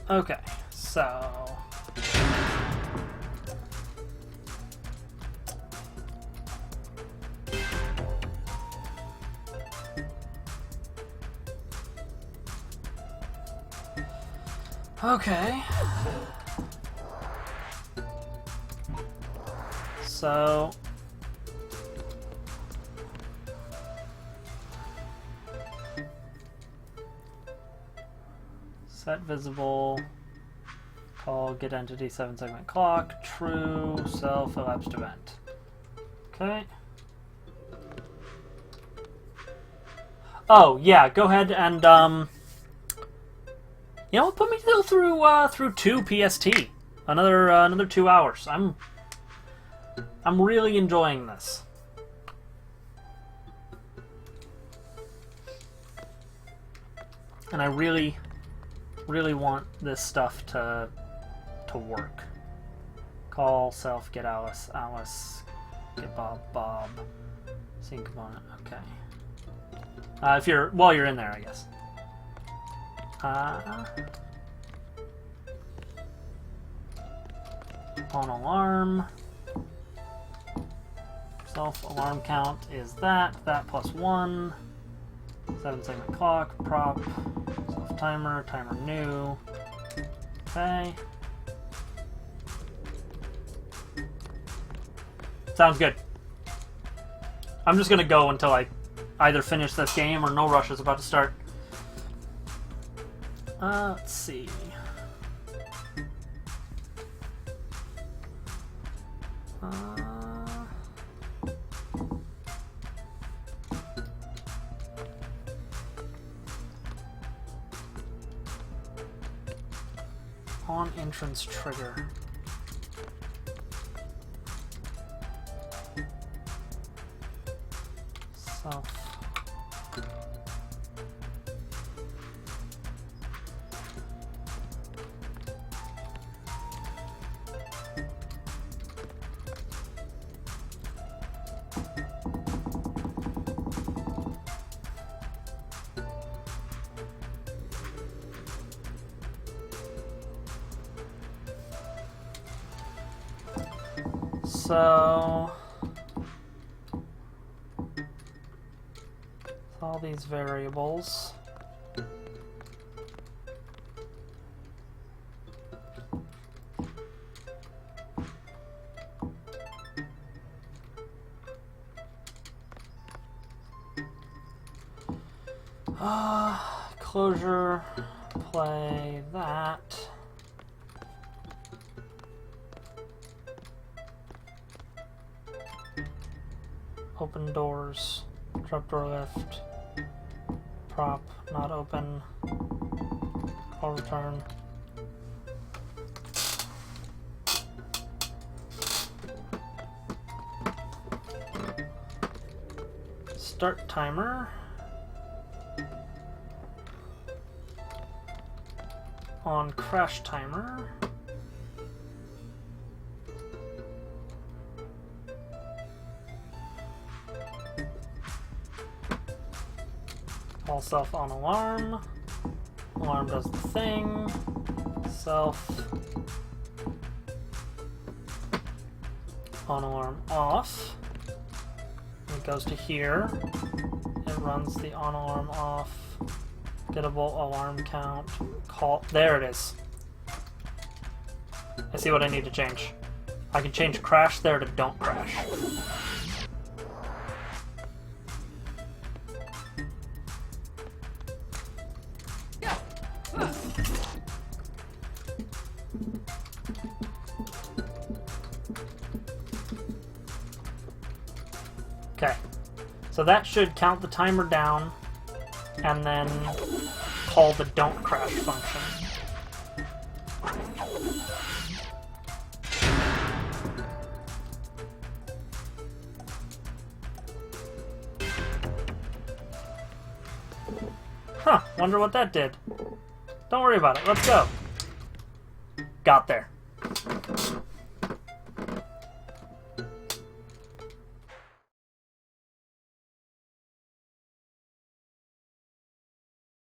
Okay, so okay. So set visible, call get entity 7-segment clock, true, self, elapsed event. Okay. Oh yeah, go ahead and you know, put me through 2 PST. Another 2 hours. I'm really enjoying this. And I really want this stuff to work. Call, self, get Alice, Alice, get Bob, Bob. Scene component, okay. If you're, while you're in there, I guess. On alarm. Self alarm count is that plus 1. 7-segment clock, prop, self timer, timer new. Okay. Sounds good. I'm just gonna go until I either finish this game or No Rush is about to start. Let's see. On entrance trigger. Self. So, all these variables. Closure, play that. Open doors, trapdoor lift, prop, not open, call return. Start timer. On crash timer. Call self on alarm. Alarm does the thing. Self on alarm off. It goes to here. It runs the on alarm off. Gettable alarm count. Call. There it is. I see what I need to change. I can change crash there to don't crash. Okay, so that should count the timer down and then call the don't crash function. Huh, wonder what that did. Don't worry about it, let's go. Got there.